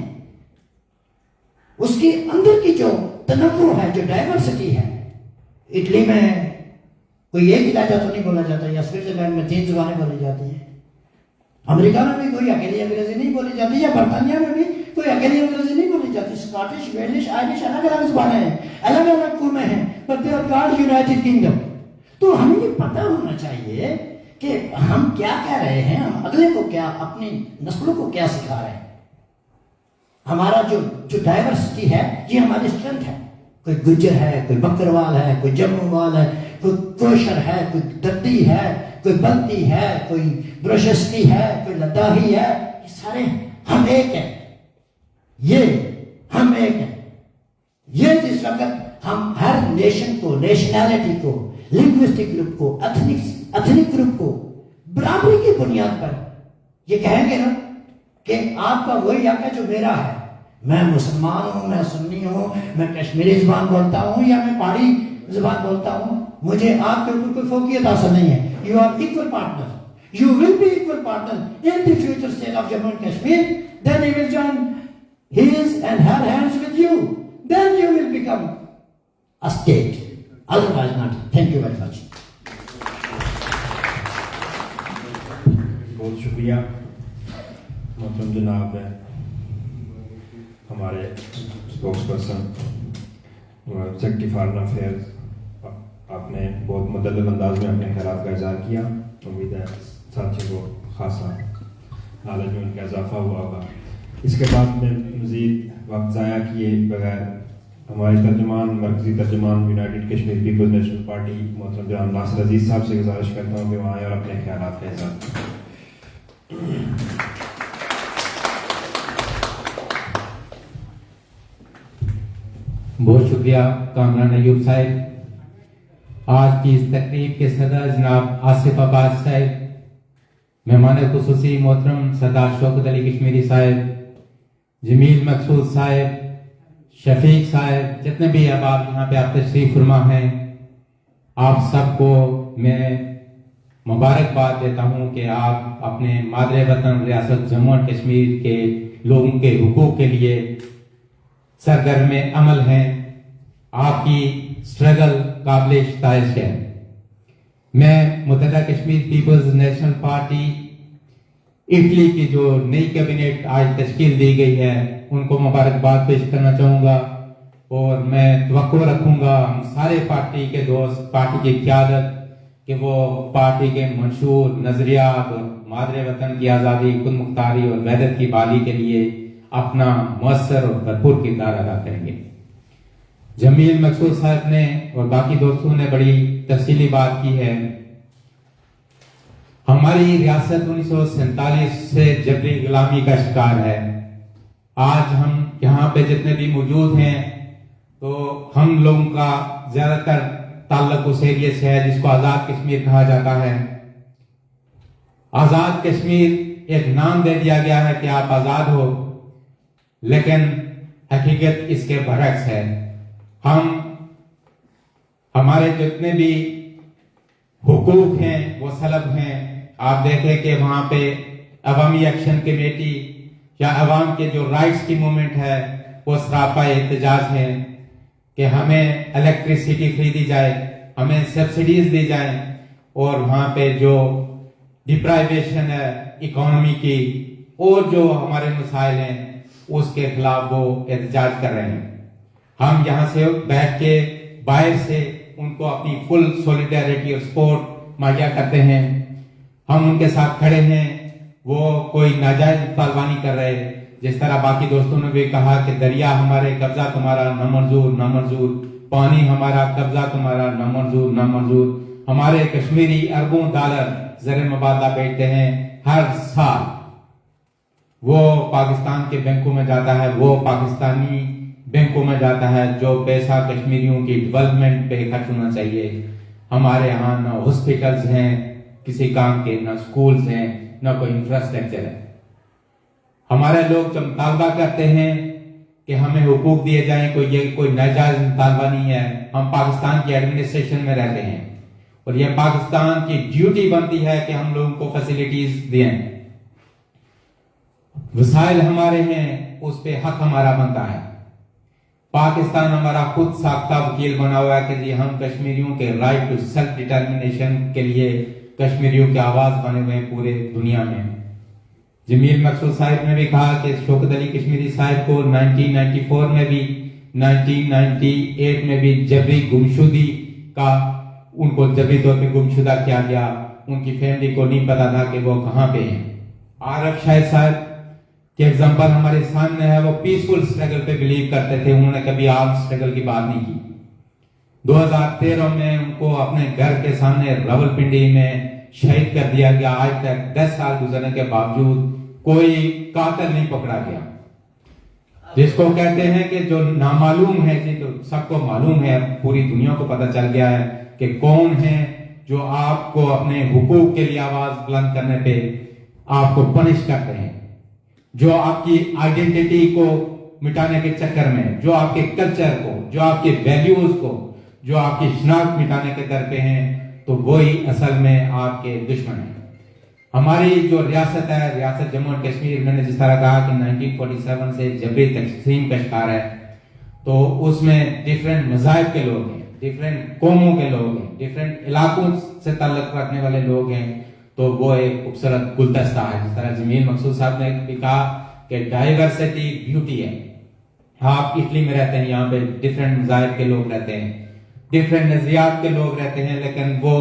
اس کے اندر کی جو تنوع ہے, جو ڈائیورسٹی ہے. اٹلی میں کوئی ایک ہی لہجہ تو نہیں بولا جاتا, یا سوئٹزرلینڈ میں 3 زبانیں بولی جاتی ہیں. امریکہ میں بھی کوئی اکیلی انگریزی نہیں بولی جاتی, یا برطانیہ میں بھی کوئی اکیلی انگریزی نہیں بولی جاتی. اسکاٹش, ویلش, آئرش الگ الگ زبانیں ہیں, الگ الگ قومیں ہیں, but they are called United Kingdom. تو ہمیں یہ پتہ ہونا چاہیے کہ ہم کیا کہہ رہے ہیں, ہم اگلے کو کیا, اپنی نسلوں کو کیا سکھا رہے ہیں. ہمارا جو ڈائیورسٹی ہے یہ ہماری اسٹرینتھ ہے. کوئی گجر ہے, کوئی بکروال ہے, کوئی جموال ہے, کوئی کوشر ہے, کوئی دردی ہے, کوئی بلتی ہے, کوئی بروشستی ہے, کوئی لداخی ہے. یہ سارے ہم ایک ہیں, یہ ہم ایک ہیں. یہ جس وقت ہم ہر نیشن کو, نیشنلٹی کو, لنگوسٹک گروپ کو, ایتھنک گروپ کو برابری کی بنیاد پر یہ کہیں گے نا کہ آپ کا وہی حق ہے جو میرا ہے. میں مسلمان ہوں, میں سنی ہوں, میں کشمیری زبان بولتا ہوں, یا میں پہاڑی زبان بولتا ہوں, مجھے آپ کے اوپر کوئی فوقیت حاصل نہیں ہے. You are equal partner, you will be equal partner in the future state of Jammu and Kashmir. Then he will join his and her hands with you. Then you will become a state. Otherwise not. Thank you very much. بہت شکریہ محترم جناب ہمارے spokes person secretary foreign affairs. آپ نے بہت مدلل انداز میں اپنے خیالات کا اظہار کیا. امید ہے ساتھیوں کو خاصا نالج میں ان کا اضافہ ہوا ہوگا. اس کے بعد میں مزید وقت ضائع کیے بغیر ہمارے ترجمان, مرکزی ترجمان united Kashmir Peoples national party محترم جناب ناصر عزیز صاحب سے گزارش کرتا ہوں کہ وہاں آئیں اور اپنے خیالات کا اظہار کریں. بہت شکریہ کامران ایوب صاحب. آج کی اس تقریب کے صدر جناب آصف عباس صاحب, مہمان خصوصی محترم سردار شوکت علی کشمیری صاحب, جمیل مقصود صاحب, شفیق صاحب, جتنے بھی احباب یہاں پہ آپ تشریف فرما ہیں, آپ سب کو میں مبارکباد دیتا ہوں کہ آپ اپنے مادر وطن ریاست جموں اینڈ کشمیر کے لوگوں کے حقوق کے لیے سرگرم عمل ہیں. آپ کی اسٹرگل قابل ستائش ہے. میں متحدہ Kashmir Peoples national party Italy کی جو نئی کیبنٹ آج تشکیل دی گئی ہے ان کو مبارکباد پیش کرنا چاہوں گا, اور میں توقع رکھوں گا ہم سارے پارٹی کے دوست, پارٹی کی قیادت, کہ وہ پارٹی کے منشور نظریات اور مادر وطن کی آزادی, خود مختاری اور وحدت کی بحالی کے لیے اپنا مؤثر اور بھرپور کردار ادا کریں گے. جمیل مقصود صاحب نے اور باقی دوستوں نے بڑی تفصیلی بات کی ہے. ہماری ریاست 1947 سے جبری غلامی کا شکار ہے. آج ہم یہاں پہ جتنے بھی موجود ہیں تو ہم لوگوں کا زیادہ تر تعلق اس ایریے سے ہے جس کو آزاد کشمیر کہا جاتا ہے. آزاد کشمیر ایک نام دے دیا گیا ہے کہ آپ آزاد ہو, لیکن حقیقت اس کے برعکس ہے. ہمارے جتنے بھی حقوق ہیں وہ سلب ہیں. آپ دیکھیں کہ وہاں پہ عوامی ایکشن کمیٹی یا عوام کے جو رائٹس کی موومنٹ ہے وہ سراپا احتجاج ہے کہ ہمیں الیکٹریسٹی خریدی جائے, ہمیں سبسڈیز دی جائیں, اور وہاں پہ جو ڈپرائیویشن ہے اکانومی کی اور جو ہمارے مسائل ہیں اس کے خلاف وہ احتجاج کر رہے ہیں. ہم یہاں سے بیٹھ کے باہر سے ان کو اپنی فل سولیڈیرٹی اور سپورٹ مہیا کرتے ہیں. ہم ان کے ساتھ کھڑے ہیں. وہ کوئی ناجائز مطالبہ نہیں کر رہے. جس طرح باقی دوستوں نے بھی کہا کہ دریا ہمارے قبضہ تمہارا نامنظور نامنظور, پانی ہمارا قبضہ تمہارا نامنظور نامنظور. ہمارے کشمیری اربوں ڈالر زر مبادلہ بیچتے ہیں ہر سال وہ پاکستان کے بینکوں میں جاتا ہے, وہ پاکستانی بینکوں میں جاتا ہے جو پیسہ کشمیریوں کی ڈیولپمنٹ پہ خرچ ہونا چاہیے. ہمارے یہاں نہ ہاسپٹلز ہیں کسی کام کے, نہ سکولز ہیں, نہ کوئی انفراسٹرکچر ہے. ہمارے لوگ جو مطالبہ کرتے ہیں کہ ہمیں حقوق دیے جائیں, کوئی ناجائز مطالبہ نہیں ہے. ہم پاکستان کی ایڈمنسٹریشن میں رہتے ہیں اور یہ پاکستان کی ڈیوٹی بنتی ہے کہ ہم لوگوں کو فیسلٹیز دیں. وسائل ہمارے ہیں, اس پہ حق ہمارا بنتا ہے. پاکستان ہمارا خود ساختہ وکیل بنا ہوا ہے کہ جی ہم کشمیریوں کے رائٹ ٹو سیلف ڈٹرمنیشن کے لیے کشمیریوں کی آواز بنے ہوئے ہیں پورے دنیا میں. جمیل مقصود صاحب نے بھی کہا کہ شوکت علی کشمیری صاحب کو 1994 میں بھی 1998 میں بھی جبری گمشدگی کا, ان کو جبری طور پہ گمشدہ کیا گیا. ان کی فیملی کو نہیں پتا تھا کہ وہ کہاں پہ ہیں. عارف شاہد صاحب کہ ایگزامپل ہمارے سامنے ہے, وہ پیسفل سٹرگل پہ بلیو کرتے تھے, انہوں نے کبھی آرم سٹرگل کی بات نہیں کی. 2013 میں ان کو اپنے گھر کے سامنے راولپنڈی میں شہید کر دیا گیا. آج تک 10 سال گزرنے کے باوجود کوئی قاتل نہیں پکڑا گیا. جس کو کہتے ہیں کہ جو نامعلوم ہے, جی تو سب کو معلوم ہے, پوری دنیا کو پتہ چل گیا ہے کہ کون ہیں جو آپ کو اپنے حقوق کے لیے آواز بلند کرنے پہ آپ کو پنش کرتے ہیں, جو آپ کی آئیڈینٹی کو مٹانے کے چکر میں, جو آپ کے کلچر کو, جو آپ کے ویلیوز کو, جو آپ کی شناخت مٹانے کے در پہ ہیں, تو وہی اصل میں آپ کے دشمن ہیں. ہماری جو ریاست ہے, ریاست جموں اینڈ کشمیر, میں نے جس طرح کہا کہ 1947 سے جبری تقسیم کا شکار ہے, تو اس میں ڈیفرنٹ مذاہب کے لوگ ہیں, ڈیفرنٹ قوموں کے لوگ ہیں, ڈیفرنٹ علاقوں سے تعلق رکھنے والے لوگ ہیں. تو وہ ایک خوبصورت گلدستہ ہے. جس طرح جمیل مقصود صاحب نے بھی کہا کہ ڈائیورسٹی بیوٹی ہے. آپ اٹلی میں رہتے ہیں, یہاں پہ ڈیفرنٹ مذاہب کے لوگ رہتے ہیں, ڈیفرنٹ نظریات کے لوگ رہتے ہیں, لیکن وہ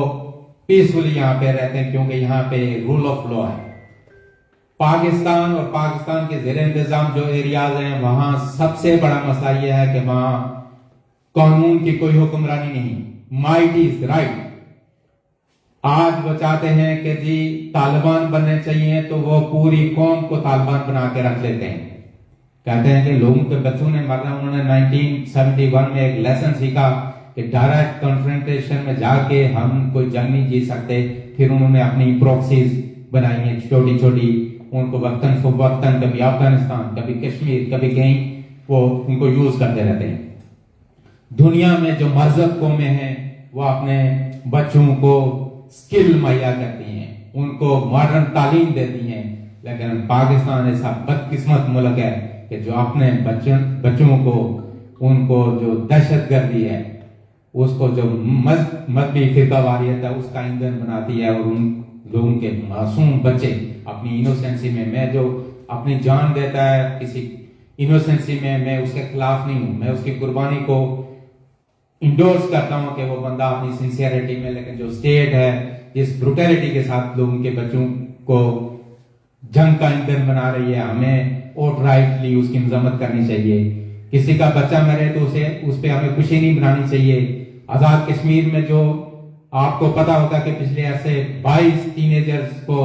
پیسفلی یہاں پہ رہتے ہیں کیونکہ یہاں پہ رول آف لا ہے. پاکستان اور پاکستان کے زیر انتظام جو ایریاز ہیں, وہاں سب سے بڑا مسئلہ یہ ہے کہ وہاں قانون کی کوئی حکمرانی نہیں. Might is right. آج وہ چاہتے ہیں کہ جی طالبان بننے چاہیے, تو وہ پوری قوم کو طالبان بنا کے رکھ لیتے ہیں. کہتے ہیں کہ لوگوں کے بچوں نے مرنا. انہوں نے 1971 میں ایک لیسن سیکھا کہ ڈائریکٹ کنفرنٹیشن میں جا کے ہم کوئی جنگ نہیں جیت سکتے. پھر انہوں نے اپنی پروکسیز بنائی ہیں چھوٹی چھوٹی, ان کو وقتاً فوقتاً, کبھی افغانستان, کبھی کشمیر, کبھی کہیں, وہ ان کو یوز کرتے رہتے ہیں. دنیا میں جو مہذب قومیں ہیں وہ اپنے بچوں کو سکل مہیا کرتی ہیں, ان کو ماڈرن تعلیم دیتی ہیں, لیکن پاکستان ایسا بدقسمت ملک ہے کہ جو اپنے بچوں کو, ان کو جو دہشت گردی ہے, اس کو جو مذہبی فرقہ واریت ہے, اس کا ایندھن بناتی ہے. اور ان لوگوں کے معصوم بچے اپنی انوسینسی میں جو اپنی جان دیتا ہے کسی انوسینسی میں اس کے خلاف نہیں ہوں, میں اس کی قربانی کو انڈورس کرتا ہوں کہ وہ بندہ اپنی سنسیئرٹی میں, لیکن جو اسٹیٹ ہے جس بروٹیلٹی کے ساتھ لوگوں کے بچوں کو جنگ کا ایندھن بنا رہی ہے, ہمیں اوٹ رائٹلی اس کی مذمت کرنی چاہیے. کسی کا بچہ مرے تو اس پہ ہمیں خوشی نہیں بنانی چاہیے. آزاد کشمیر میں جو آپ کو پتا ہوگا کہ پچھلے عرصے 22 ٹینیجرز کو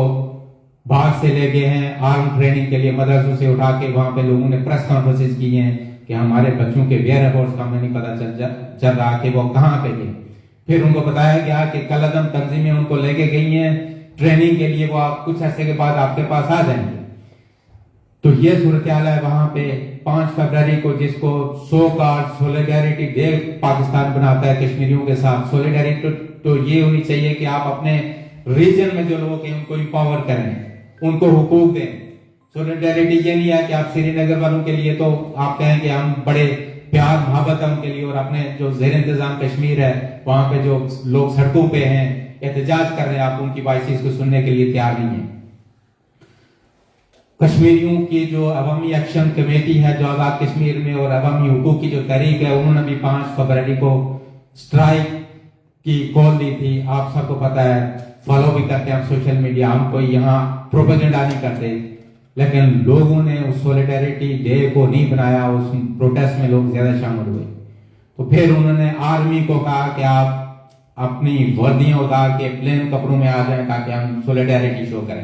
باہر سے لے گئے ہیں آرم ٹریننگ کے لیے, مدرسوں سے اٹھا کے وہاں پہ لوگوں نے پریس کانفرنسز کی ہیں کہ ہمارے بچوں کے ویئر اباؤٹس کا ہمیں نہیں پتا چل رہا کہ وہ کہاں پہ گئے. پھر ان کو بتایا گیا کہ کل عدم تنظیمیں ان کو لے کے گئی ہیں ٹریننگ کے لیے, وہ آپ کچھ عرصے کے بعد آپ کے پاس آ جائیں گے. تو یہ صورتحال ہے وہاں پہ. 5 فروری کو جس کو سو کارڈ سولیڈیرٹی ڈے پاکستان بناتا ہے کشمیریوں کے ساتھ, سولیڈیرٹی تو یہ ہونی چاہیے کہ آپ اپنے ریجن میں جو لوگ ہیں ان کو امپاور کریں, ان کو حقوق دیں. سولیڈیرٹی یہ نہیں ہے کہ آپ سری نگر والوں کے لیے تو آپ کہیں کہ ہم بڑے پیار محبت ہے ان کے لیے, اور اپنے جو زیر انتظام کشمیر ہے وہاں پہ جو لوگ سڑکوں پہ ہیں احتجاج کر رہے ہیں, آپ ان کی وائسز کو سننے کے لیے تیار نہیں ہیں. کشمیریوں کی جو عوامی ایکشن کمیٹی ہے جو آزاد کشمیر میں, اور عوامی حقوق کی جو تحریک ہے, انہوں نے بھی 5 فروری کو اسٹرائک کی کال دی تھی. آپ سب کو پتا ہے, فالو بھی کرتے ہیں ہم سوشل میڈیا, ہم کوئی یہاں پروپیگنڈا نہیں کرتے, لیکن لوگوں نے اس سولیڈیرٹی ڈے کو نہیں بنایا, اس پروٹیسٹ میں لوگ زیادہ شامل ہوئے. تو پھر انہوں نے آرمی کو کہا کہ آپ اپنی وردیاں اتار کے پلین کپڑوں میں آ جائیں تاکہ ہم سولیڈیرٹی شو کریں.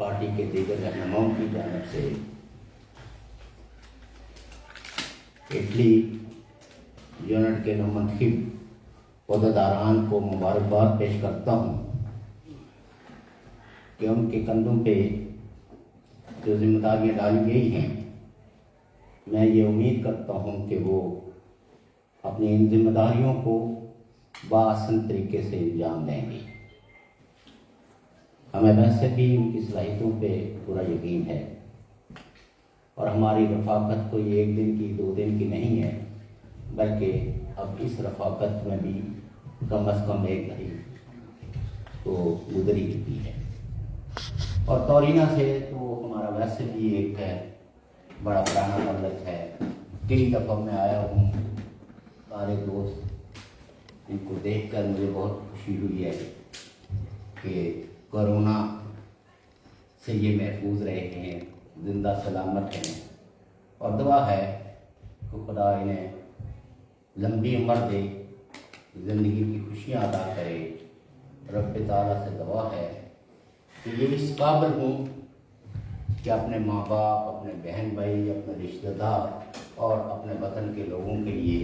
پارٹی کے دیگر رہنماؤں کی جانب سے اٹلی یونٹ کے نومنتخب عہدیداران کو مبارکباد پیش کرتا ہوں کہ ان کے کندھوں پہ جو ذمہ داریاں ڈالی گئی ہیں، میں یہ امید کرتا ہوں کہ وہ اپنی ان ذمہ داریوں کو بآسن طریقے سے انجام دیں گے۔ ہمیں ویسے بھی ان کی صلاحیتوں پہ پورا یقین ہے، اور ہماری رفاقت کوئی ایک دن کی 2 دن کی نہیں ہے، بلکہ اب اس رفاقت میں بھی کم از کم 1 گھڑی تو گزری چکی ہے۔ اور تورینہ سے تو ہمارا ویسے بھی ایک بڑا پرانا تعلق ہے، کئی دفعہ میں آیا ہوں، سارے دوست ان کو دیکھ کر مجھے بہت خوشی ہوئی ہے کہ کورونا سے یہ محفوظ رہے ہیں، زندہ سلامت ہیں، اور دعا ہے کہ خدا انہیں لمبی عمر دے، زندگی کی خوشیاں عطا کرے۔ رب تعالیٰ سے دعا ہے کہ یہ اس قابل ہوں کہ اپنے ماں باپ، اپنے بہن بھائی، اپنے رشتہ دار اور اپنے وطن کے لوگوں کے لیے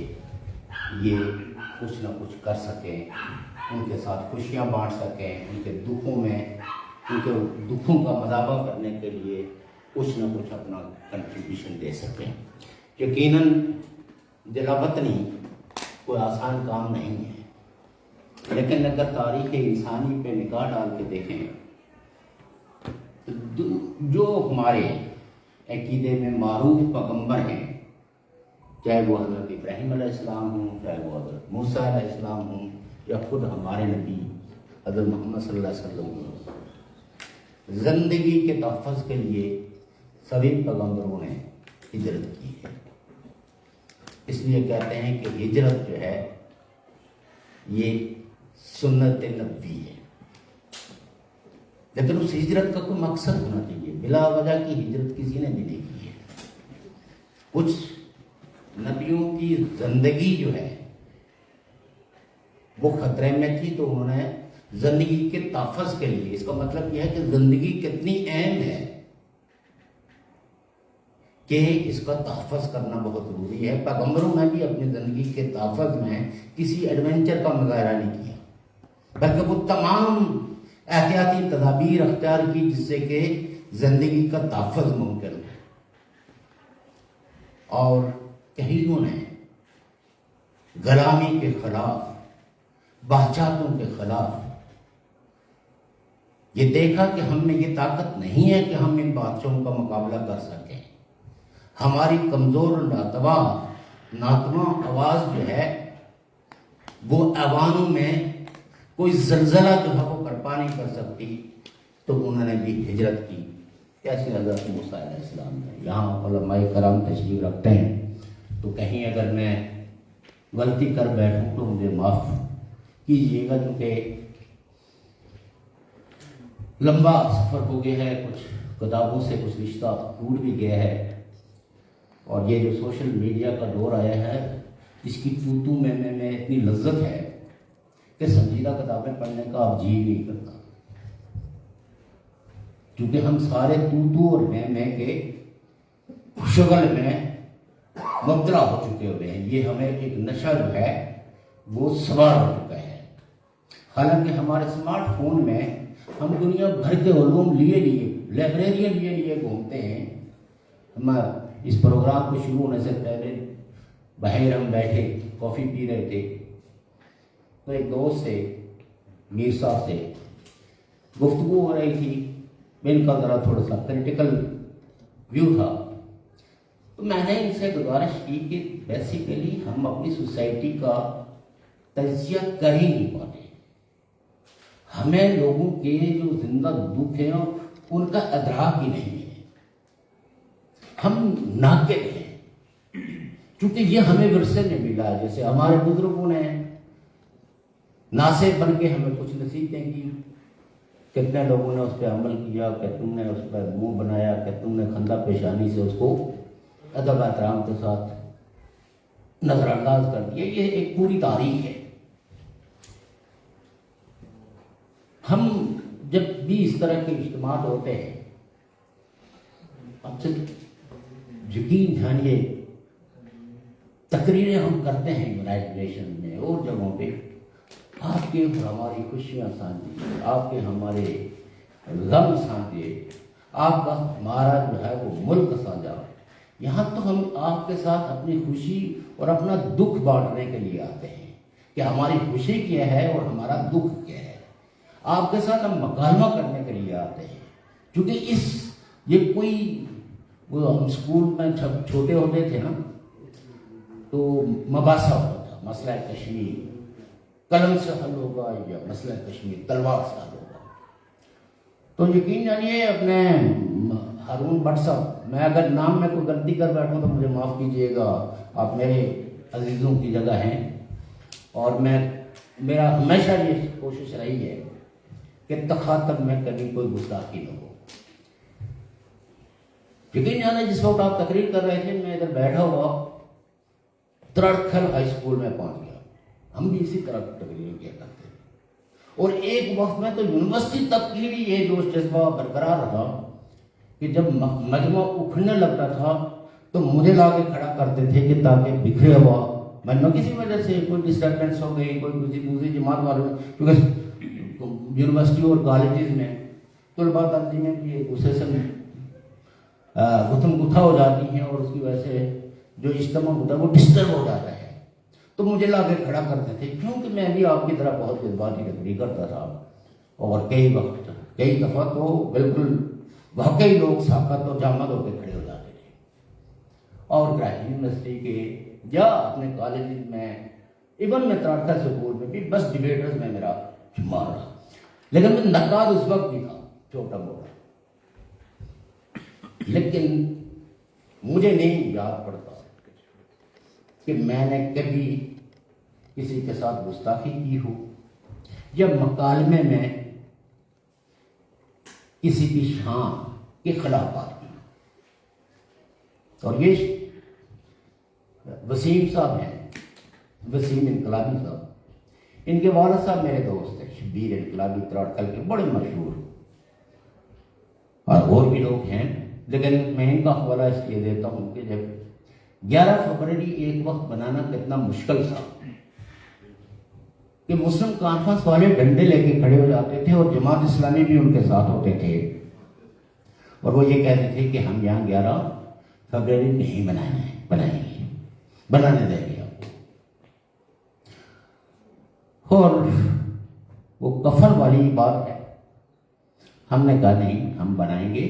یہ کچھ نہ کچھ کر سکیں، ان کے ساتھ خوشیاں بانٹ سکیں، ان کے دکھوں کا مداوع کرنے کے لیے کچھ نہ کچھ اپنا کنٹریبیوشن دے سکیں۔ یقیناً دل وطنی کوئی آسان کام نہیں ہے، لیکن اگر تاریخ انسانی پہ نگاہ ڈال کے دیکھیں تو جو ہمارے عقیدے میں معروف پیغمبر ہیں، چاہے وہ حضرت ابراہیم علیہ السلام ہوں، چاہے وہ حضرت موسیٰ علیہ السلام ہوں، یا خود ہمارے نبی حضرت محمد صلی اللہ علیہ وسلم ہوں، زندگی کے تحفظ کے لیے سبھی پیغمبروں نے ہجرت کی ہے۔ اس لیے کہتے ہیں کہ ہجرت جو ہے یہ سنت نبوی ہے، لیکن اس ہجرت کا کوئی مقصد ہونا چاہیے۔ بلا وجہ کی ہجرت کسی نے بھی نہیں کی ہے۔ کچھ نبیوں کی زندگی جو ہے وہ خطرے میں تھی، تو انہوں نے زندگی کے تحفظ کے لیے، اس کا مطلب یہ ہے کہ زندگی کتنی اہم ہے کہ اس کا تحفظ کرنا بہت ضروری ہے۔ پیغمبروں نے بھی اپنی زندگی کے تحفظ میں کسی ایڈونچر کا مظاہرہ نہیں کیا، بلکہ وہ تمام احتیاطی تدابیر اختیار کی جس سے کہ زندگی کا تحفظ ممکن ہے۔ اور کہیں نے غلامی کے خلاف، بادشاہتوں کے خلاف یہ دیکھا کہ ہم میں یہ طاقت نہیں ہے کہ ہم ان بادشاہوں کا مقابلہ کر سکیں۔ ہماری کمزور ناتواں آواز جو ہے وہ ایوانوں میں کوئی زلزلہ جو ہے وہ برپا نہیں کر سکتی، تو انہوں نے بھی ہجرت کی، کیسے حضرت موسیٰ علیہ السلام نے۔ یہاں علماء کرام تشریف رکھتے ہیں، تو کہیں اگر میں غلطی کر بیٹھوں تو مجھے معاف کیجیے گا، کیونکہ لمبا سفر ہو گیا ہے، کچھ کتابوں سے کچھ رشتہ ٹوٹ بھی گیا ہے، اور یہ جو سوشل میڈیا کا دور آیا ہے اس کی تو میں اتنی لذت ہے کہ سنجیدہ کتابیں پڑھنے کا اب جی نہیں کرتا، کیونکہ ہم سارے تو اور میں کے شغل میں مبتلا ہو چکے ہوئے ہیں۔ یہ ہمیں ایک نشہ جو ہے وہ سوار ہو چکا ہے۔ حالانکہ ہمارے اسمارٹ فون میں ہم دنیا بھر کے علوم لیے لائبریریاں لیے گھومتے ہیں۔ ہم اس پروگرام کو شروع ہونے سے پہلے باہر ہم بیٹھے کافی پی رہے تھے، تو ایک دوست سے، میر صاحب سے گفتگو ہو رہی تھی، ان کا ذرا تھوڑا سا کریٹیکل ویو تھا، تو میں نے ان سے گزارش کی کہ بیسیکلی ہم اپنی سوسائٹی کا تجزیہ کر ہی نہیں پاتے۔ ہمیں لوگوں کے جو زندہ دکھ ہیں ان کا ادراک ہی نہیں ہے، ہم ناقد ہیں، کیونکہ یہ ہمیں ورثے میں ملا ہے۔ جیسے ہمارے بزرگوں نے ناصح بن کے ہمیں کچھ نصیحتیں کی، کتنے لوگوں نے اس پہ عمل کیا، کہ تم نے اس پہ منہ بنایا، کہ تم نے خندہ پیشانی سے اس کو ادب احترام کے ساتھ نظر انداز کر دیا۔ یہ ایک پوری تاریخ ہے۔ ہم جب بھی اس طرح کے اجتماعات ہوتے ہیں اب سے یقین جانیے تقریریں ہم کرتے ہیں یونائٹڈ نیشن میں اور جگہوں پہ، آپ کے ہماری خوشیاں سانجیے، آپ کے ہمارے غم سانجیے، آپ کا ہمارا جو ہے وہ ملک سانجا، یہاں تو ہم آپ کے ساتھ اپنی خوشی اور اپنا دکھ بانٹنے کے لیے آتے ہیں کہ ہماری خوشی کیا ہے اور ہمارا دکھ کیا ہے، آپ کے ساتھ ہم مکالمہ کرنے کے لیے آتے ہیں، کیونکہ یہ کوئی وہ ہم اسکول میں جب چھوٹے ہوتے تھے نا تو مباحثہ ہوتا تھا، مسئلہ کشمیر قلم سے حل ہوگا یا مسئلہ کشمیر تلوار سے حل ہوگا۔ تو یقین جانیے اپنے ہارون بٹ صاحب، میں اگر نام میں کوئی غلطی کر بیٹھوں تو مجھے معاف کیجیے گا، آپ میرے عزیزوں کی جگہ ہیں، اور میرا ہمیشہ یہ کوشش رہی ہے کہ تخاطب میں کبھی کوئی گستاخی نہ ہو۔ یقین جانے جس وقت آپ تقریر کر رہے تھے میں ادھر بیٹھا ہوا ترڑکھل ہائی اسکول میں پہنچ گیا، ہم بھی اسی طرح تقریر کیا کرتے تھے، اور ایک وقت میں تو یونیورسٹی تک کی بھی یہ جوش جذبہ برقرار رہا کہ جب مجمع اکھڑنے لگتا تھا تو مجھے لا کے کھڑا کرتے تھے کہ تاکہ بکھرے ہوا مجمع کسی وجہ سے کوئی ڈسٹربنس ہو گئی، کوئی کسی دوسری جماعت والوں، کیونکہ یونیورسٹی اور کالجز میں طلباء تنظیمیں بھی ایک دوسرے سے گتھم گتھا ہو جاتی ہیں، اور اس کی وجہ سے جو اجتماع ہوتا ہے وہ ڈسٹرب ہو جاتا ہے، تو مجھے لا کے کھڑا کرتے تھے، کیونکہ میں بھی آپ کی طرح بہت جذباتی تقریر کرتا تھا، اور کئی دفعہ تو بالکل واقعی لوگ ساکت اور جامد ہو کے کھڑے ہو جاتے تھے، اور کراچی یونیورسٹی کے یا اپنے کالجز میں ایون میں تراٹھا سکول میں بھی بس ڈبیٹرز میں میرا شمار رہا، لیکن میں نقاد اس وقت بھی تھا چھوٹا موٹا، لیکن مجھے نہیں یاد پڑتا کہ میں نے کبھی کسی کے ساتھ گستاخی کی ہو یا مکالمے میں کسی کی شان کے خلاف بات کی۔ اور یہ وسیم صاحب ہیں، وسیم انقلابی صاحب، ان کے والد صاحب میرے دوست ہیں، شبیر انقلابی تراٹکل کے بڑے مشہور، اور بھی لوگ ہیں، لیکن میں ان کا حوالہ اس لیے دیتا ہوں کہ جب 11 فروری ایک وقت بنانا کتنا مشکل تھا کہ مسلم کانفرنس والے ڈنڈے لے کے کھڑے ہو جاتے تھے اور جماعت اسلامی بھی ان کے ساتھ ہوتے تھے، اور وہ یہ کہتے تھے کہ ہم یہاں 11 فروری نہیں بنائیں گے، بنانے دیں گے آپ کو، اور وہ کفن والی بات ہے، ہم نے کہا نہیں ہم بنائیں گے،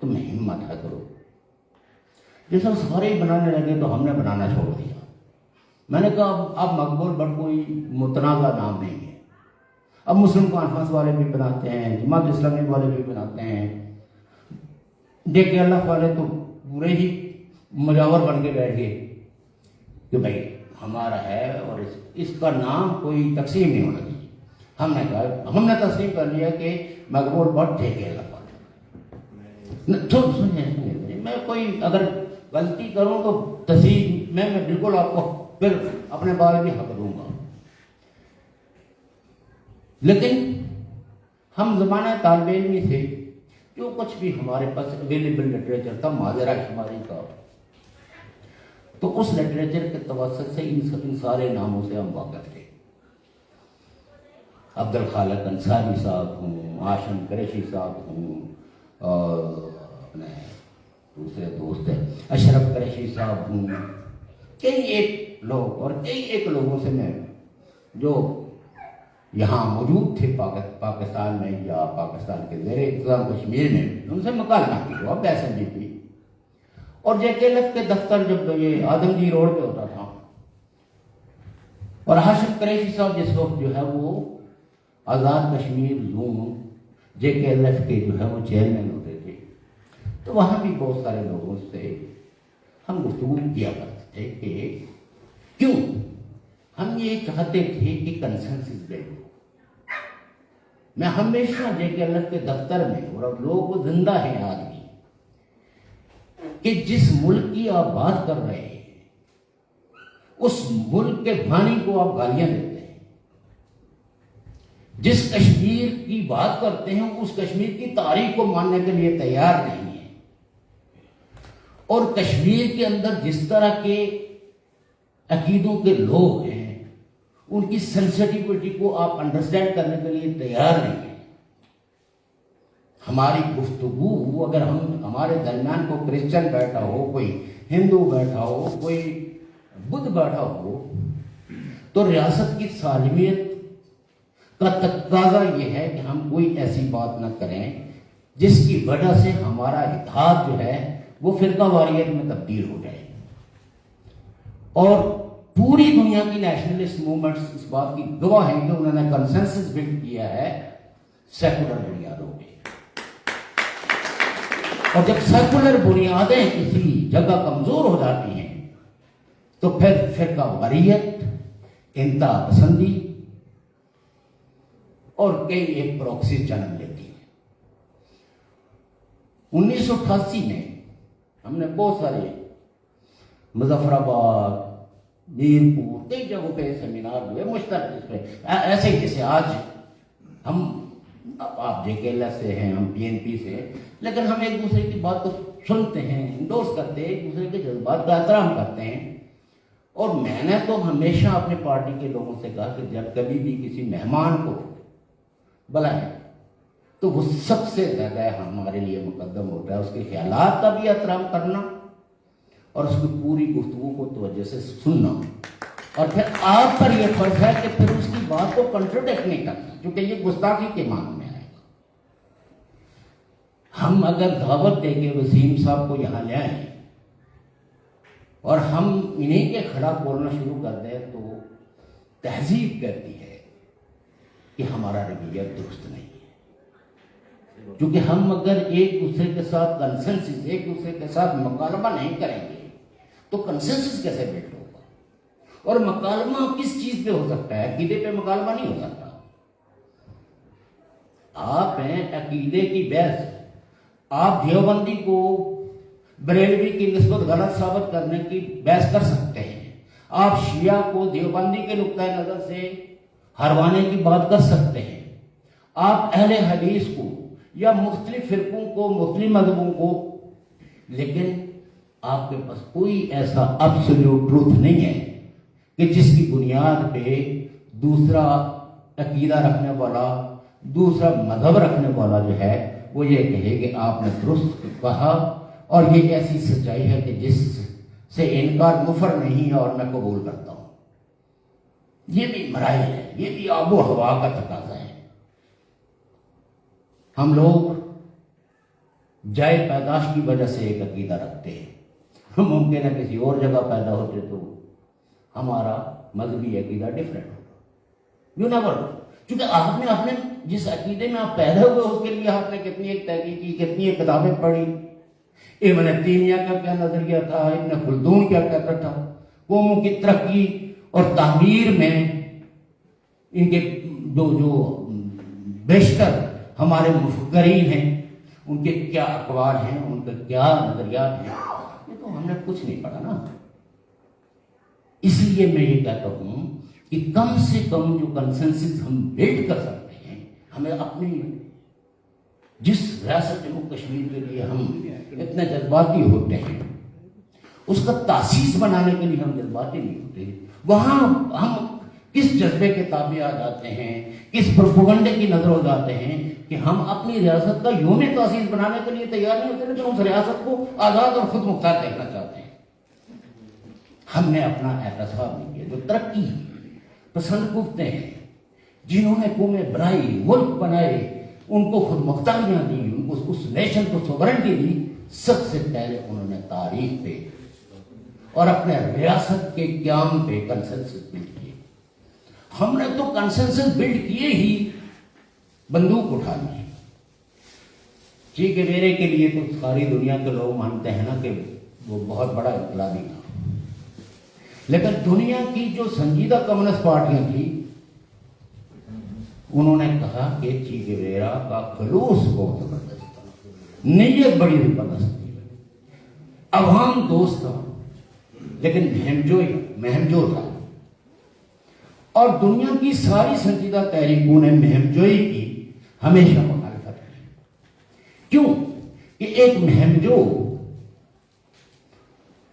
تم ہمت ہے کرو، جس وقت سارے ہی بنانے لگے تو ہم نے بنانا چھوڑ دیا، میں نے کہا اب مقبول بٹ کوئی متنازع نام نہیں ہے، اب مسلم کانفرنس والے بھی بناتے ہیں، جماعت اسلامی والے بھی بناتے ہیں، JKLF والے تو پورے ہی مجاور بن کے بیٹھ گئے کہ بھائی ہمارا ہے اور اس کا نام کوئی تقسیم نہیں ہونا چاہیے، ہم نے کہا ہم نے تسلیم کر لیا کہ مقبول بٹ JKLF والے، میں کوئی اگر غلطی کروں تو تصحیح میں بالکل آپ کو پھر اپنے بارے میں حق دوں گا، لیکن ہم زمانہ طالب علمی سے جو کچھ بھی ہمارے پاس اویلیبل لٹریچر تھا ماجرہ شماری کا، تو اس لٹریچر کے توسط سے ان سارے ناموں سے ہم واقف تھے، عبد الخالق انصاری صاحب ہوں، آشم قریشی صاحب ہوں، اور اپنے دوسرے دوست ہیں اشرف قریشی صاحب ہوں، کئی ایک لوگ اور کئی ایک لوگوں سے میں جو یہاں موجود تھے پاکستان میں یا پاکستان کے زیر انتظام کشمیر میں، ان سے مکالمہ کی ہوا بحث بھی تھی، اور JKLF کے دفتر جب یہ آدم جی روڈ پہ ہوتا تھا، اور ہاشم قریشی صاحب جس وقت جو ہے وہ آزاد کشمیر زون JKLF کے جو ہے وہ چیئرمین ہوتے تھے، تو وہاں بھی بہت سارے لوگوں سے ہم گفتگو کیا کرتے تھے کہ کیوں ہم یہ چاہتے تھے کہ کنسنسس بے ہو، میں ہمیشہ JKLF کے دفتر میں، اور لوگ وہ زندہ ہیں آج بھی، کہ جس ملک کی آپ بات کر رہے ہیں اس ملک کے بانی کو آپ گالیاں دیتے ہیں، جس کشمیر کی بات کرتے ہیں اس کشمیر کی تاریخ کو ماننے کے لیے تیار نہیں ہے، اور کشمیر کے اندر جس طرح کے عقیدوں کے لوگ ہیں ان کی سینسٹیوٹی کو آپ انڈرسٹینڈ کرنے کے لیے تیار نہیں ہیں. ہماری گفتگو اگر ہمارے درمیان کوئی کرسچن بیٹھا ہو, کوئی ہندو بیٹھا ہو, کوئی بدھ بیٹھا ہو, تو ریاست کی سالمیت کا تقاضا یہ ہے کہ ہم کوئی ایسی بات نہ کریں جس کی وجہ سے ہمارا اتحاد جو ہے وہ فرقہ واریت میں تبدیل ہو جائے. اور پوری دنیا کی نیشنلسٹ موومنٹس اس بات کی گواہ ہیں کہ انہوں نے کنسنسس بلڈ کیا ہے سیکولر بنیادوں پہ. اور جب سیکولر بنیادیں کسی جگہ کمزور ہو جاتی ہیں تو پھر فرقہ واریت, انتہا پسندی اور کئی ایک پروکسی جنم لیتی ہیں. 1988 میں ہم نے بہت سارے مظفر آباد, میرپور, کئی جگہوں پہ سیمینار ہوئے مشترک, اس پہ ایسے ہی جیسے آج ہم, آپ جے کے ایل ایس سے ہیں, ہم پی این پی سے ہیں, لیکن ہم ایک دوسرے کی بات کو سنتے ہیں, انڈورس کرتے ہیں, ایک دوسرے کے جذبات کا احترام کرتے ہیں. اور میں نے تو ہمیشہ اپنے پارٹی کے لوگوں سے کہا کہ جب کبھی بھی کسی مہمان کو بلائیں تو وہ سب سے زیادہ ہمارے لیے مقدم ہوتا ہے اس کے خیالات کا بھی احترام کرنا اور اس کی پوری گفتگو کو توجہ سے سننا. اور پھر آپ پر یہ فرض ہے کہ پھر اس کی بات کو کنٹروڈکٹ نہیں کرنا, کیونکہ یہ گستاخی کے معنی میں آئے گا. ہم اگر دعوت دے کے وسیم صاحب کو یہاں لے آئیں اور ہم انہیں کے خلاف بولنا شروع کر دیں تو تہذیب کہتی ہے کہ ہمارا رویہ درست نہیں ہے. کیونکہ ہم اگر ایک دوسرے کے ساتھ کنسنسس, ایک دوسرے کے ساتھ مکالمہ نہیں کریں گے تو کنسنسس کیسے بیٹھ ہوگا؟ اور مکالمہ کس چیز پہ ہو سکتا ہے؟ عقیدے پہ مکالمہ نہیں ہو سکتا. آپ ہیں عقیدے کی بحث, آپ دیوبندی کو بریلوی کی نسبت غلط ثابت کرنے کی بحث کر سکتے ہیں, آپ شیعہ کو دیوبندی کے نقطۂ نظر سے ہروانے کی بات کر سکتے ہیں, آپ اہل حدیث کو یا مختلف فرقوں کو, مختلف مذہبوں کو, لیکن آپ کے پاس کوئی ایسا ابسولوٹ ٹروتھ نہیں ہے کہ جس کی بنیاد پہ دوسرا عقیدہ رکھنے والا, دوسرا مذہب رکھنے والا جو ہے وہ یہ کہے کہ آپ نے درست کہا اور یہ ایسی سچائی ہے کہ جس سے انکار مفر نہیں ہے اور میں قبول کرتا ہوں. یہ بھی مراحل ہے, یہ بھی آب و ہوا کا تقاضا ہے. ہم لوگ جائے پیدائش کی وجہ سے ایک عقیدہ رکھتے ہیں, ممکن ہے کسی اور جگہ پیدا ہوتے تو ہمارا مذہبی عقیدہ ڈفرینٹ ہوگا. یو نیور نو, کیونکہ آپ نے اپنے جس عقیدے میں آپ پیدا ہوئے اس کے لیے آپ نے کتنی ایک تحقیق کی, کتنی ایک کتابیں پڑھی. ابن تیمیہ کا کیا نظریہ تھا, ابن خلدون کیا کہتا تھا, قوموں کی ترقی اور تعمیر میں ان کے جو بیشتر ہمارے مفکرین ہیں ان کے کیا اقوال ہیں, ان کے کیا نظریات ہیں, یہ تو ہم نے کچھ نہیں پڑھا نا. اس لیے میں یہ کہتا ہوں کہ کم سے کم جو کنسنسس ہم بلڈ کر سکتے ہیں, ہمیں اپنی جس ریاست جموں کشمیر کے لیے ہم اتنے جذباتی ہوتے ہیں اس کا تاسیس بنانے کے لیے ہم جذباتی نہیں ہوتے. وہاں ہم کس جذبے کے تابع آ جاتے ہیں, کس پروپیگنڈے کی نظر ہو جاتے ہیں کہ ہم اپنی ریاست کا یوم تاسیس بنانے کے لیے تیار نہیں ہوتے, لیکن اس ریاست کو آزاد اور خود مختار دیکھنا چاہتے ہیں. ہم نے اپنا احتساب نہیں کیا. جو ترقی پسند کتے ہیں, جنہوں نے قومیں بنائی, ملک بنائے, ان کو خود مختاریاں دی, ان کو اس نیشن کو سوورنٹی دی, سب سے پہلے انہوں نے تاریخ پہ اور اپنے ریاست کے قیام پہ کنسنسس بلڈ کیے. ہم نے تو کنسنسس بلڈ کیے ہی بندوق اٹھا لی. چی گیویرا کے لیے تو ساری دنیا کے لوگ مانتے ہیں نا کہ وہ بہت بڑا انقلابی تھا, لیکن دنیا کی جو سنجیدہ کمیونسٹ پارٹیاں تھیں انہوں نے کہا کہ چی گیویرا کا خلوص بہت زبردست تھا, نیت بڑی زبردست تھی, عوام دوست تھا, لیکن مہمجو تھا. اور دنیا کی ساری سنجیدہ تحریکوں نے مہمجوئی کی ہمیشہ مخالفت کی. کیوں کہ ایک مہمجو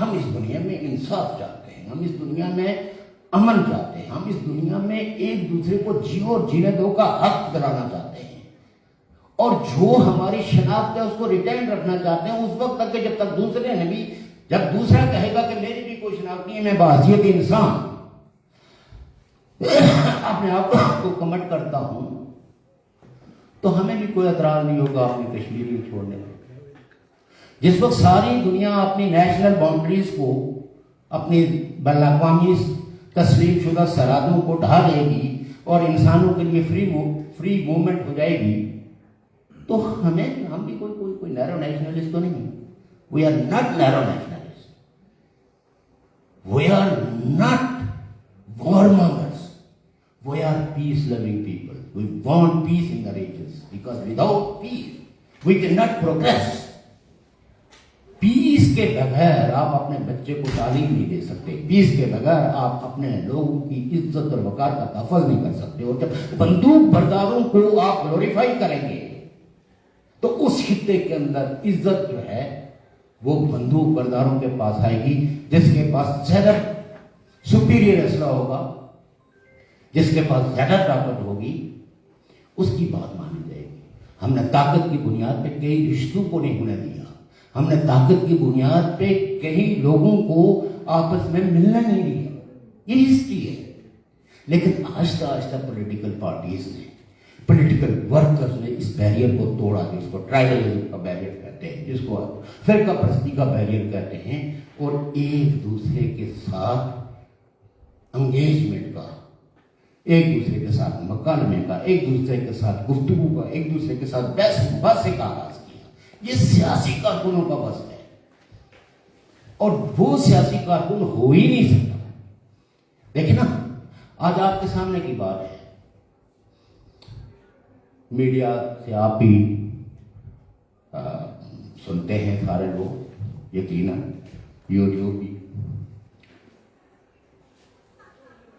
ہم اس دنیا میں انصاف چاہتے ہیں, ہم اس دنیا میں امن چاہتے ہیں, ہم اس دنیا میں ایک دوسرے کو جیو اور جینے دو کا حق دلانا چاہتے ہیں, اور جو ہماری شناخت ہے اس کو ریٹائن رکھنا چاہتے ہیں اس وقت تک کہ جب تک دوسرے نے بھی, جب دوسرا کہے گا کہ میری بھی کوئی شناخت نہیں ہے, میں بحیثیت انسان اپنے آپ کو کمٹ کرتا ہوں, تو ہمیں بھی کوئی اعتراض نہیں ہوگا اپنی کشمیر کو چھوڑنے میں. جس وقت ساری دنیا اپنی نیشنل باؤنڈریز کو, اپنی بین الاقوامی تسلیم شدہ سرحدوں کو ڈھا دے گی اور انسانوں کے لیے فری موومنٹ ہو جائے گی, تو ہم بھی کوئی نیرو نیشنلسٹ تو نہیں. We are not narrow nationalist, we are not warmongers, we are peace loving people. We want peace in the regions, because without peace we cannot progress. پیس کے بغیر آپ اپنے بچے کو تعلیم نہیں دے سکتے, پیس کے بغیر آپ اپنے لوگوں کی عزت اور وقار کا تحفظ نہیں کر سکتے, اور جب بندوق برداروں کو آپ گلوریفائی کریں گے تو اس خطے کے اندر عزت جو ہے وہ بندوق برداروں کے پاس آئے گی, جس کے پاس زیادہ سپیریئر اسلحہ ہوگا, جس کے پاس زیادہ طاقت ہوگی, اس کی بات مانی جائے گی. ہم نے طاقت کی بنیاد پہ کئی رشتوں کو نہیں ہونے دیا, ہم نے طاقت کی بنیاد پہ کئی لوگوں کو آپس میں ملنا نہیں دیا, یہ ہسٹری ہے. لیکن آہستہ آہستہ پولیٹیکل پارٹیز نے, پولیٹیکل ورکرز نے اس بیریئر کو توڑا, جس کو ٹرائبلزم کا بیریئر کہتے ہیں, جس کو فرقہ پرستی کا بیریئر کہتے ہیں, اور ایک دوسرے کے ساتھ انگیجمنٹ کا, ایک دوسرے کے ساتھ مکالمے کا, ایک دوسرے کے ساتھ گفتگو کا, ایک دوسرے کے ساتھ بحث مباحثے کا آغاز کیا. یہ سیاسی کارکنوں کا بس ہے, اور وہ سیاسی کارکن ہو ہی نہیں سکتا. دیکھیں نا, آج آپ کے سامنے کی بات ہے, میڈیا سے آپ بھی سنتے ہیں سارے لوگ, یقیناً یوٹیوب بھی.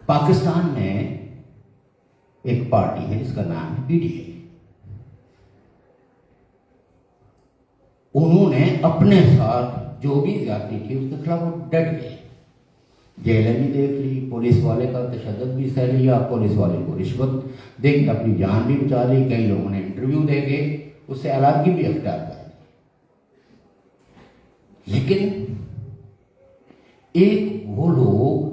پاکستان میں ایک پارٹی ہے جس کا نام ہے پی ٹی آئی. انہوں نے اپنے ساتھ جو بھی زیادتی تھی اس کے خلاف وہ ڈٹ گئے, جیلیں بھی دیکھ لی, پولیس والے کا تشدد بھی سہ لیا, پولیس والے کو رشوت دے کے اپنی جان بھی بچا لی, کئی لوگوں نے انٹرویو دے کے اس سے علیحدگی بھی اختیار کر لی. لیکن ایک وہ لوگ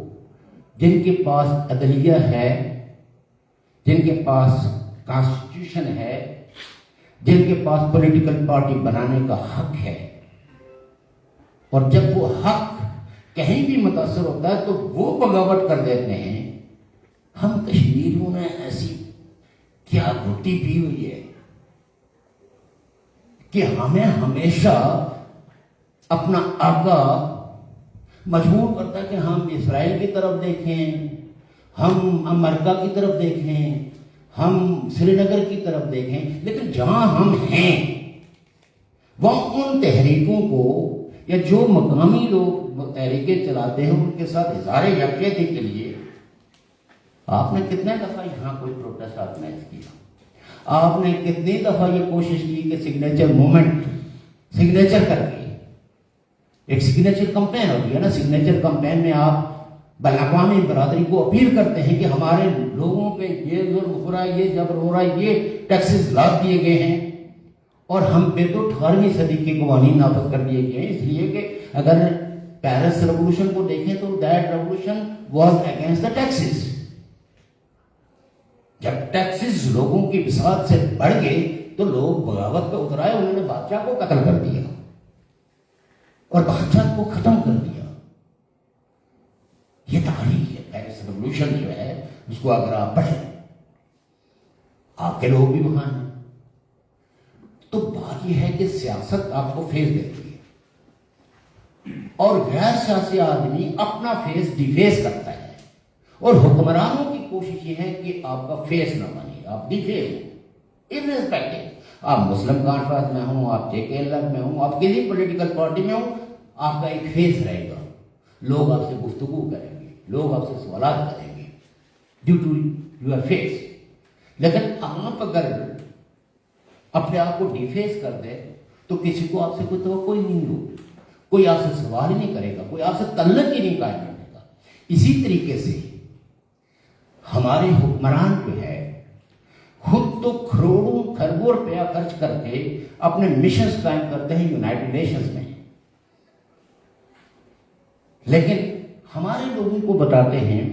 جن کے پاس عدلیہ ہے, جن کے پاس کانسٹیٹیوشن ہے, جن کے پاس پولیٹیکل پارٹی بنانے کا حق ہے, اور جب وہ حق کہیں بھی متاثر ہوتا ہے تو وہ بغاوت کر دیتے ہیں. ہم کشمیریوں نے ایسی کیا گھٹی پی ہوئی ہے کہ ہمیں ہمیشہ اپنا آقا مجبور کرتا ہے کہ ہم اسرائیل کی طرف دیکھیں, ہم امریکہ کی طرف دیکھیں, ہم سری نگر کی طرف دیکھیں, لیکن جہاں ہم ہیں وہاں ان تحریکوں کو, یا جو مقامی لوگ تحریکیں چلاتے ہیں, ان کے ساتھ اظہار یکجہتی کے لیے آپ نے کتنے دفعہ یہاں کوئی پروٹیسٹ آرگنائز کیا, آپ نے کتنی دفعہ یہ کوشش کی کہ سگنیچر موومنٹ, سگنیچر کر کے ایک سگنیچر کمپین ہوتی ہے نا, سگنیچر کمپین میں آپ بین الاقوامی برادری کو اپیل کرتے ہیں کہ ہمارے لوگوں پہ یہ ظلم ہو رہا ہے, یہ جبر ہو رہا ہے, یہ ٹیکسز لاد دیے گئے ہیں, اور ہم پہ تو 18ویں صدی کے قوانین نافذ کر دیے گئے ہیں. اس لیے کہ اگر پیرس ریولوشن کو دیکھیں تو that revolution was against the taxes. جب ٹیکسز لوگوں کی بساط سے بڑھ گئے تو لوگ بغاوت پہ اتر آئے, انہوں نے بادشاہ کو قتل کر دیا اور بادشاہ کو ختم کر دیا. یہ تاریخ ہے. پیرس ریولوشن جو ہے اس کو اگر آپ پڑھیں, آپ کے لوگ بھی وہاں ہیں, تو بات یہ ہے کہ سیاست آپ کو فیس دیتی ہے اور غیر سیاسی آدمی اپنا فیس ڈیفیس کرتا ہے, اور حکمرانوں کی کوشش یہ ہے کہ آپ کا فیس نہ بنے, آپ ڈیفیس ہو ارریسپیکٹو. آپ مسلم کانفرنس میں ہوں, آپ JKL میں ہوں, آپ کسی پولیٹیکل پارٹی میں ہوں, آپ کا ایک فیس رہے گا, لوگ آپ سے گفتگو کریں گے, لوگ آپ سے سوالات کریں گے ڈیو ٹو یور فیس. لیکن آپ اگر اپنے آپ کو ڈیفیس کر دے تو کسی کو آپ سے کوئی توقع ہی نہیں ہوگی, کوئی آپ سے سوال ہی نہیں کرے گا, کوئی آپ سے تعلق ہی نہیں قائم کرے گا. اسی طریقے سے ہمارے حکمران جو ہے خود تو کروڑوں خربوں روپیہ خرچ کر کے اپنے مشنز قائم کرتے ہیں یونائٹڈ نیشنز میں, لیکن ہمارے لوگوں کو بتاتے ہیں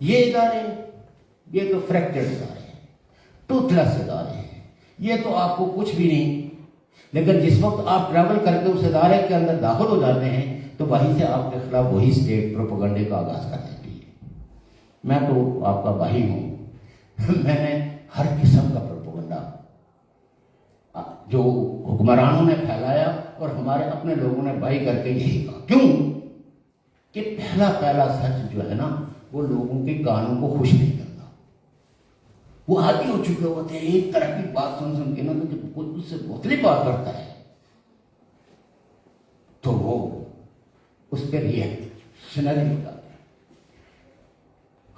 یہ ادارے, یہ تو فریکچرڈ ادارے ہیں, ٹوتھ لیس ادارے ہیں, یہ تو آپ کو کچھ بھی نہیں. لیکن جس وقت آپ ٹریول کر کے اس ادارے کے اندر داخل ہو جاتے ہیں تو وہیں سے آپ کے خلاف وہی اسٹیٹ پروپیگنڈے کا آغاز کر دیتی ہے. میں تو آپ کا بھائی ہوں, میں نے ہر قسم کا پروپیگنڈا جو حکمرانوں نے پھیلایا اور ہمارے اپنے لوگوں نے بائی کر کے یہی کہا. کیوں کہ پہلا سچ جو ہے نا وہ لوگوں کے کانوں کو خوش نہیں کرتا. وہ عادی ہو چکے ہوتے ہیں ایک طرح کی بات سن کے نا, تو جب کوئی اس سے مختلف بات کرتا ہے تو وہ اس پہ ریئیکشنری ہوتا ہے.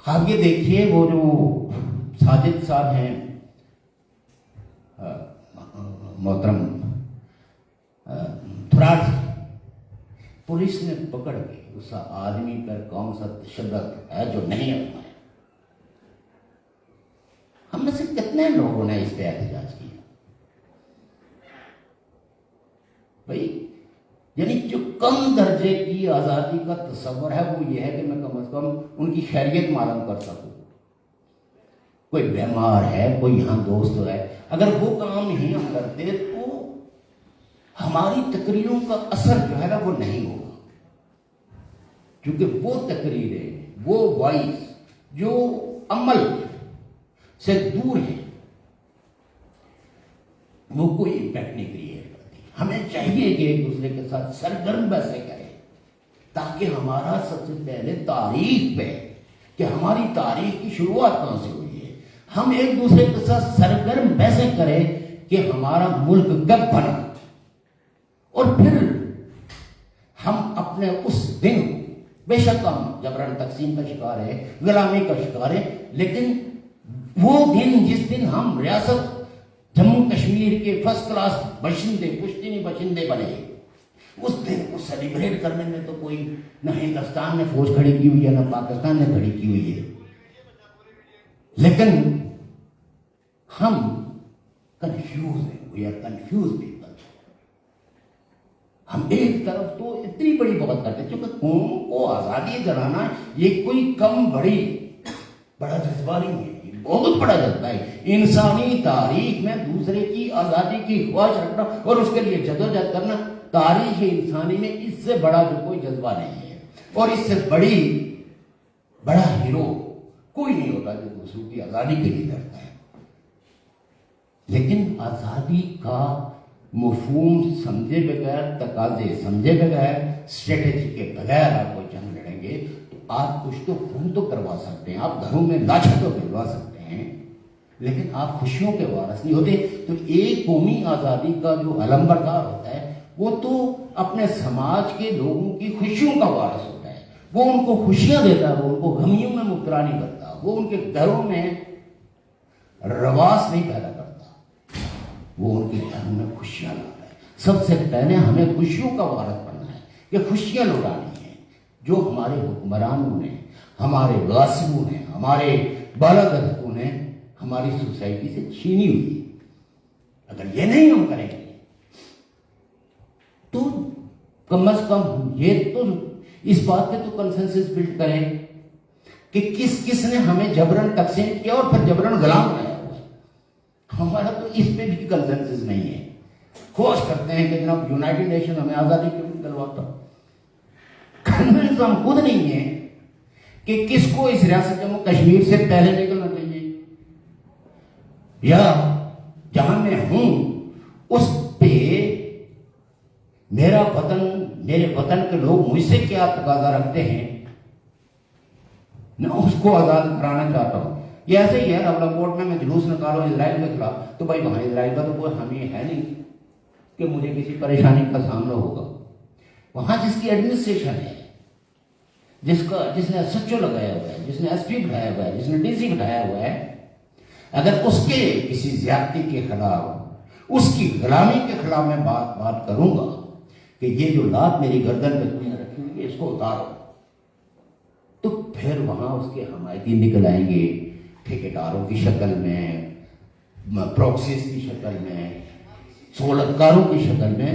آپ یہ دیکھیے وہ جو ساجد صاحب ہیں محترم تھراٹ, پولیس نے پکڑ کے اس آدمی پر کون سا تشدد ہے جو نہیں اپنایا. ہم میں سے کتنے لوگوں نے اس پہ احتجاج کیا بھائی؟ یعنی جو کم درجے کی آزادی کا تصور ہے وہ یہ ہے کہ میں کم از کم ان کی خیریت معلوم کر سکوں. کوئی بیمار ہے, کوئی یہاں دوست ہے, اگر وہ کام نہیں ہم کرتے تو ہماری تقریروں کا اثر جو ہے نا وہ نہیں ہوگا. کیونکہ وہ تقریریں, وہ وائس جو عمل سے دور ہے وہ کوئی امپیکٹ نہیں کریٹ کرتی. ہمیں چاہیے کہ ایک دوسرے کے ساتھ سرگرم ویسے کریں تاکہ ہمارا سب سے پہلے تاریخ پہ کہ ہماری تاریخ کی شروعات کہاں سے ہوئی ہے, ہم ایک دوسرے کے ساتھ سرگرم ویسے کریں کہ ہمارا ملک کب بنا, اور پھر ہم اپنے اس دن, بے شک ہم جبران تقسیم کا شکار ہے, غلامی کا شکار ہے, لیکن وہ دن جس دن ہم ریاست جموں کشمیر کے فرسٹ کلاس باشندے, پشتینی باشندے بنے, اس دن کو سیلیبریٹ کرنے میں تو کوئی نہ ہندوستان نے فوج کھڑی کی ہوئی ہے نہ پاکستان نے کھڑی کی ہوئی ہے. لیکن ہم کنفیوز ہیں, وی آر کنفیوز پیپل. ہم ایک طرف تو اتنی بڑی بات کرتے ہیں کیونکہ قوم کو آزادی دلانا یہ کوئی کم بڑا جذبہ نہیں ہے, بہت بڑا جذبہ ہے. انسانی تاریخ میں دوسرے کی آزادی کی خواہش رکھنا اور اس کے لیے جدوجہد کرنا, تاریخ انسانی میں اس سے بڑا جو کوئی جذبہ نہیں ہے, اور اس سے بڑا ہیرو کوئی نہیں ہوتا جو دوسروں کی آزادی کے لیے لڑتا ہے. لیکن آزادی کا مفہوم سمجھے بغیر, تقاضے سمجھے بغیر, اسٹریٹجی کے بغیر آپ کوئی جنگ لڑیں گے تو آپ کچھ تو خون تو کروا سکتے ہیں, آپ گھروں میں لاشیں تو بھجوا سکتے ہیں, لیکن آپ خوشیوں کے وارث نہیں ہوتے. تو ایک قومی آزادی کا جو علمبردار ہوتا ہے وہ تو اپنے سماج کے لوگوں کی خوشیوں کا وارث ہوتا ہے, وہ ان کو خوشیاں دیتا ہے, وہ ان کو غمیوں میں مبتلا نہیں کرتا, وہ ان کے گھروں میں رواس نہیں پیدا کرتا, وہ ان کے گھروں میں خوشیاں لاتا ہے. سب سے پہلے ہمیں خوشیوں کا وارث بننا ہے, یہ خوشیاں لوٹانی ہیں جو ہمارے حکمرانوں نے, ہمارے غاصبوں نے, ہمارے بالادستوں نے ہماری سوسائٹی سے چھینی ہوئی ہے. اگر یہ نہیں ہم کریں گے تو کم از کم یہ تو اس بات پہ تو کنسنسس بلڈ کریں کہ کس نے ہمیں جبرن تقسیم کیا اور پھر جبرن غلام بنایا ہوا ہے. ہمارا تو اس پہ بھی کنسنسس نہیں ہے. خواہش کرتے ہیں کہ جناب یونائٹڈ نیشن ہمیں آزادی کیوں نہیں دلواتا. کنونس ہم خود نہیں ہیں کہ کس کو اس ریاست جموں کشمیر سے پہلے نکلنا چاہیے, یا جہاں میں ہوں اس پہ میرا وطن, میرے وطن کے لوگ مجھ سے کیا تقاضا رکھتے ہیں, میں اس کو آزاد کرانا چاہتا ہوں. یہ ایسے ہی ہے راولا کوٹ میں جلوس نکالو اسرائیل کے خلاف, تو بھائی وہاں اسرائیل کا تو کوئی حامی ہے نہیں کہ مجھے کسی پریشانی کا سامنا ہوگا. وہاں جس کی ایڈمنسٹریشن ہے, جس نے ایس ایچ او لگایا ہوا ہے, جس نے ایس پی بٹھایا ہوا ہے, جس نے ڈی سی بٹھایا ہوا ہے, اگر اس کے کسی زیادتی کے خلاف, اس کی غلامی کے خلاف میں بات کروں گا کہ یہ جو لات میری گردن پہ تم نے رکھی ہوئی ہے اس کو اتارو، تو پھر وہاں اس کے حمایتی نکل آئیں گے ٹھیکیداروں کی شکل میں، پروکسیز کی شکل میں، سہولتکاروں کی شکل میں.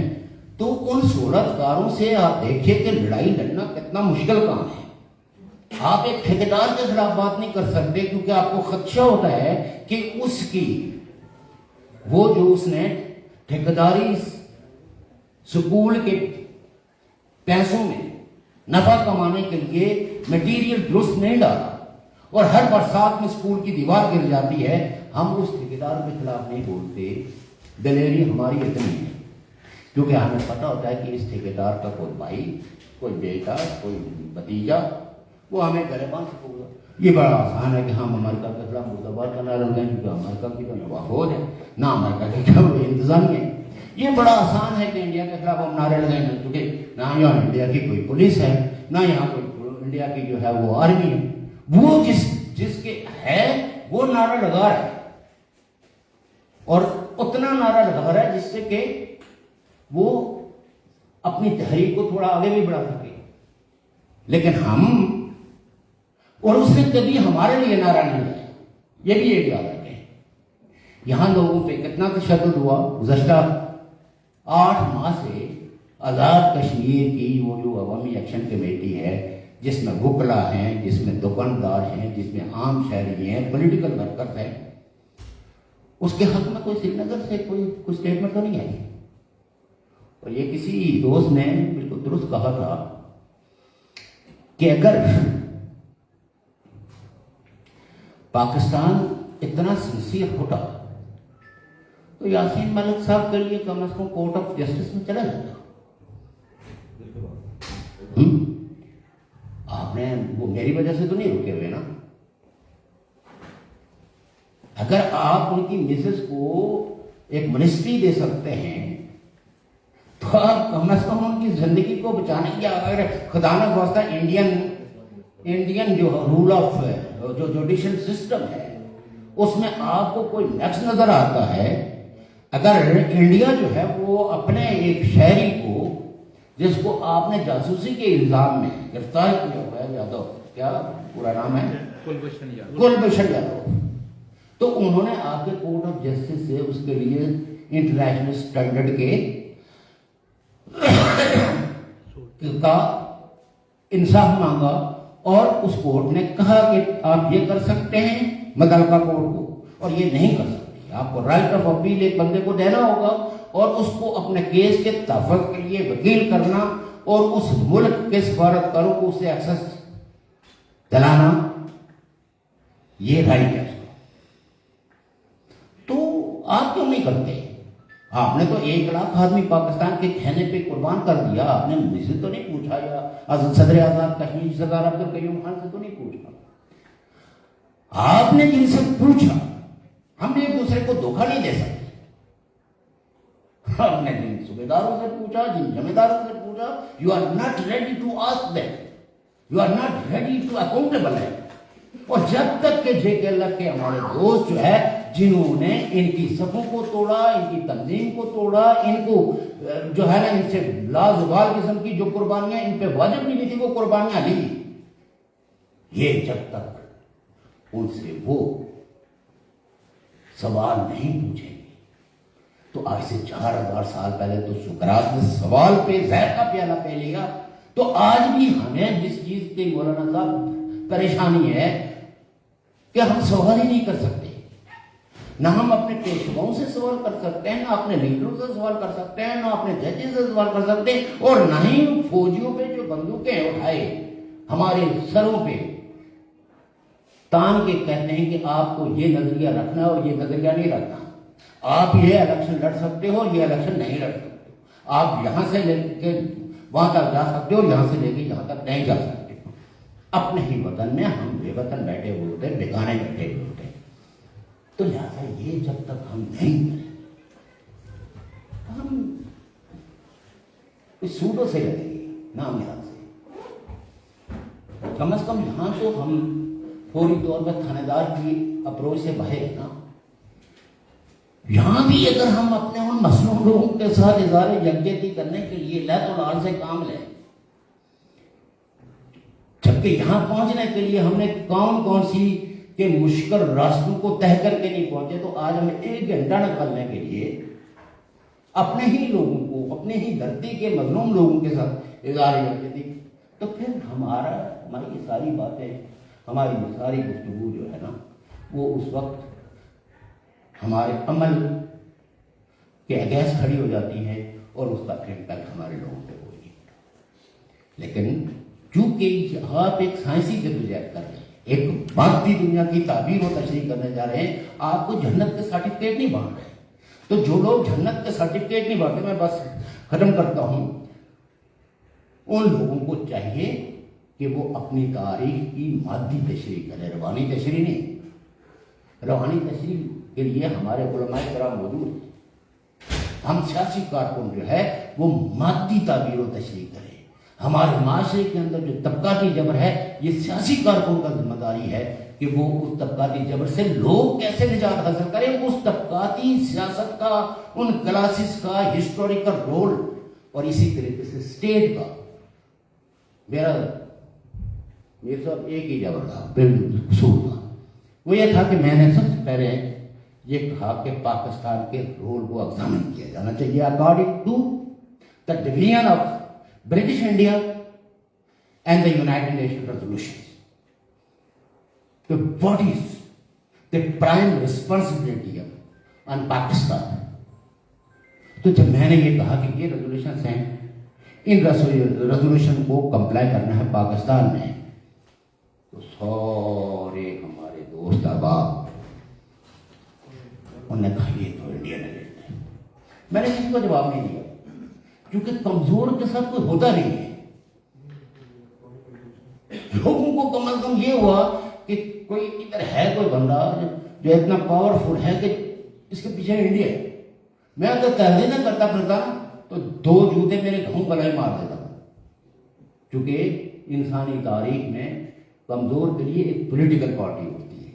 تو ان سہولتکاروں سے آپ دیکھیے کہ لڑائی لڑنا کتنا مشکل کام ہے. آپ ایک ٹھیکیدار کے خلاف بات نہیں کر سکتے کیونکہ آپ کو خدشہ ہوتا ہے کہ اس کی وہ جو اس نے ٹھیکیداری سکول کے پیسوں میں نفع کمانے کے لیے مٹیریل درست نہیں ڈالا اور ہر برسات میں سکول کی دیوار گر جاتی ہے، ہم اس ٹھیکیدار کے خلاف نہیں بولتے. دلیری ہماری اتنی ہے کیونکہ ہمیں پتہ ہوتا ہے کہ اس ٹھیکیدار کا کوئی بھائی، کوئی بیٹا، کوئی بھتیجا وہ ہمیں گریباں سے ہوگا. یہ بڑا آسان ہے کہ ہم امریکہ کے خلاف مردباد کرنا لگیں کیونکہ امریکہ کی تو نواح فوج ہے، نہ امریکہ کی کوئی انتظامیہ ہے. یہ بڑا آسان ہے کہ انڈیا کے خلاف ہم نعرے لگائیں کیونکہ نہ یہاں انڈیا کی کوئی پولیس ہے، نہ یہاں کوئی انڈیا کی جو ہے وہ آرمی ہے. وہ جس کے ہے وہ نعرہ لگا رہا ہے اور اتنا نعرہ لگا رہا ہے جس سے کہ وہ اپنی تحریک کو تھوڑا آگے بھی بڑھا سکے. لیکن ہم اور اس نے کبھی ہمارے لیے نعرہ نہیں لگایا، یہ بھی ایک یاد رکھیں. یہاں لوگوں پہ کتنا تشدد ہوا گزشتہ 8 ماہ سے. آزاد کشمیر کی وہ جو عوامی ایکشن کمیٹی ہے جس میں وکلا ہیں، جس میں دکاندار ہیں، جس میں عام شہری ہیں، پولیٹیکل ورکر ہیں، اس کے حق میں کوئی سری نگر سے کوئی اسٹیٹمنٹ تو نہیں آئی. اور یہ کسی دوست نے بالکل درست کہا تھا کہ اگر پاکستان اتنا سنسیئر ہوتا تو یاسین ملک صاحب کے لیے کم از کم کورٹ آف جسٹس میں چلا جاتا. آپ نے وہ میری وجہ سے تو نہیں رکے ہوئے نا. اگر آپ ان کی مسز کو ایک منسٹری دے سکتے ہیں تو آپ کم از کم ان کی زندگی کو بچانے کی، اگر خدا نہ خواستہ انڈین جو رول آف جو جوڈیشل سسٹم ہے اس میں آپ کو کوئی نیکس نظر آتا ہے، اگر انڈیا جو ہے وہ اپنے ایک شہری کو جس کو آپ نے جاسوسی کے الزام میں گرفتار کیا ہوا ہے، یادو کیا پورا نام ہے، کلبھوشن یادو، تو انہوں نے آپ کے کورٹ آف جسٹس سے اس کے لیے انٹرنیشنل سٹینڈرڈ کے کا انصاف مانگا اور اس کورٹ نے کہا کہ آپ یہ کر سکتے ہیں متعلقہ کورٹ کو اور یہ نہیں کر سکتے. آپ کو رائٹ آف اپیل ایک بندے کو دینا ہوگا اور اس کو اپنے کیس کے تحفظ کے لیے وکیل کرنا اور اس ملک کے سفارتکاروں کو اسے ایکسس دلانا، یہ رائٹ ہے. تو آپ کیوں نہیں کرتے؟ آپ نے تو 1 لاکھ آدمی پاکستان کے کھانے پہ قربان کر دیا. آپ نے مجھ سے تو نہیں پوچھا یا صدر اعظم کشمیر سردار عبدالقیوم خان سے تو نہیں پوچھا. آپ نے جن سے پوچھا. ہم ایک دوسرے کو دھوکہ نہیں دے سکتے. ہم نے جن صوبیداروں سے پوچھا، جن جمیداروں سے پوچھا، you are not ready to ask them, you are not ready to accountable ہے. اور جب تک کہ جے کے اللہ کے ہمارے دوست جو ہے جنہوں نے ان کی صفوں کو توڑا، ان کی تنظیم کو توڑا، ان کو جو ہے نا ان سے لازوال قسم کی جو قربانیاں ان پہ واجب نہیں تھی وہ قربانیاں لی، یہ جب تک ان سے وہ سوال نہیں پوچھیں گے تو آج سے 4000 سال پہلے تو سقراط نے سوال پہ زہر کا پیالہ پی لیا. تو آج بھی ہمیں جس چیز کی مولانا صاحب پریشانی ہے کہ ہم سوال ہی نہیں کر سکتے. نہ ہم اپنے پیشواؤں سے سوال کر سکتے ہیں، نہ اپنے لیڈروں سے سوال کر سکتے ہیں، نہ اپنے ججز سے سوال کر سکتے ہیں، اور نہ ہی فوجیوں پہ جو بندوقیں اٹھائے ہمارے سروں پہ تان کے کہتے ہیں کہ آپ کو یہ نظریہ رکھنا ہے اور یہ نظریہ نہیں رکھنا. آپ یہ الیکشن لڑ سکتے ہو، یہ الیکشن نہیں لڑ سکتے ہو. آپ یہاں سے لے کے وہاں تک جا سکتے ہو، یہاں سے لے کے یہاں تک نہیں جا سکتے. اپنے ہی وطن میں ہم بے وطن بیٹھے ہوئے ہوتے ہیں، بیگانے بیٹھے ہوئے ہوتے ہیں. تو لہٰذا یہ جب تک ہم نہیں کریں ہم اس سوٹوں سے لگیں گے نام یاد سے. کم از کم یہاں تو ہم فوری طور پر تھانے دار کی اپروچ سے باہر ہے نا. یہاں بھی اگر ہم اپنے ان مظلوم لوگوں کے ساتھ اظہار یکجہتی کرنے کے لیے لت و لال سے کام لیں، جبکہ یہاں پہنچنے کے لیے ہم نے کون کون سی کے مشکل راستوں کو طے کر کے نہیں پہنچے، تو آج ہمیں 1 گھنٹہ نکالنے کے لیے اپنے ہی لوگوں کو، اپنے ہی دھرتی کے مظلوم لوگوں کے ساتھ اظہار یکجہتی، تو پھر ہماری ساری باتیں، ہماری ساری گفتگو جو ہے نا وہ اس وقت ہمارے عمل کے اگینسٹ کھڑی ہو جاتی ہے اور اس کا امپیکٹ ہمارے لوگوں پہ کوئی نہیں ہوتا۔ لیکن چونکہ آپ ایک سائنسی جدوجہد کر رہے ہیں، ایک باقی دنیا کی تعبیر و تشریح کرنے جا رہے ہیں، آپ کو جنت کے سرٹیفکیٹ نہیں بانٹ رہے، تو جو لوگ جنت کے سرٹیفکیٹ نہیں بانٹتے، میں بس ختم کرتا ہوں، ان لوگوں کو چاہیے کہ وہ اپنی تاریخ کی مادی تشریح کرے، روحانی تشریح نہیں۔ روحانی تشریح کے لیے ہمارے علماء کرام موجود ہیں، ہم سیاسی کارکن جو ہے وہ مادی تعبیر و تشریح کریں۔ ہمارے معاشرے کے اندر جو طبقاتی جبر ہے، یہ سیاسی کارکن کا ذمہ داری ہے کہ وہ اس طبقاتی جبر سے لوگ کیسے نجات حاصل کریں، اس طبقاتی سیاست کا، ان کلاسز کا ہسٹوریکل رول، اور اسی طریقے سے اسٹیٹ کا۔ میرا صاحب ایک ہی جبر تھا، قصور تھا، وہ یہ تھا کہ میں نے سب سے پہلے یہ کہا کہ پاکستان کے رول کو ایگزامن کیا جانا چاہیے according to the division of British India and the United Nation resolution, what is the prime responsibility on Pakistan. تو جب میں نے یہ کہا کہ یہ ریزولوشنس ہیں، ان ریزولوشن کو کمپلائی کرنا ہے پاکستان میں، تو سارے ہمارے دوست احباب انہوں نے کہا یہ تو انڈین ایجنڈا ہے۔ میں نے اس کو جواب نہیں دیا، کیونکہ کمزور کے ساتھ کوئی ہوتا نہیں ہے۔ لوگوں کو کم از کم یہ ہوا کہ کوئی ادھر ہے کوئی بندہ جو اتنا پاورفل ہے کہ اس کے پیچھے انڈیا ہے۔ میں اگر تحریر نہ کرتا پھرتا تو 2 جوتے میرے گھوں گلا ہی مار دیتا ہوں، کیونکہ انسانی تاریخ میں کمزور کے لیے ایک پولیٹیکل پارٹی ہوتی ہے،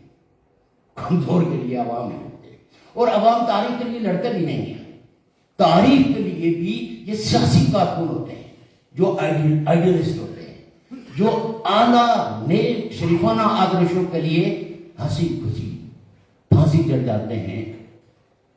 کمزور کے لیے عوام نہیں ہوتے، اور عوام تاریخ کے لیے لڑتے بھی نہیں ہیں۔ تاریخ کے لیے بھی یہ سیاسی کارکن ہوتے ہیں جو آئیڈیلسٹ ہوتے ہیں، جو اعلیٰ نیک شریفانہ آدرشوں کے لیے ہنسی خوشی پھانسی چڑھ جاتے ہیں۔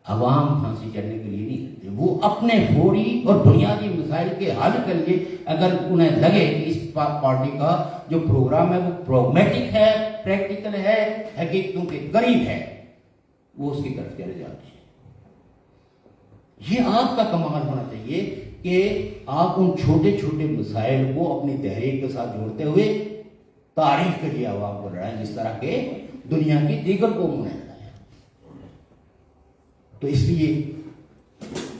عوام پھانسی چڑھنے کے لیے نہیں کرتے، وہ اپنے فوری اور بنیادی مسائل کے حل کے لیے اگر انہیں لگے کہ اس پارٹی کا جو پروگرام ہے وہ پروگمیٹک ہے، پریکٹیکل ہے، حقیقتوں کے قریب ہے، وہ اس کی طرف چلے جاتے ہیں۔ یہ آپ کا کمال ہونا چاہیے کہ آپ ان چھوٹے چھوٹے مسائل کو اپنی تحریک کے ساتھ جوڑتے ہوئے تاریخ کے لیے عوام کو لڑائیں، جس طرح کے دنیا کی دیگر قوموں نے۔ تو اس لیے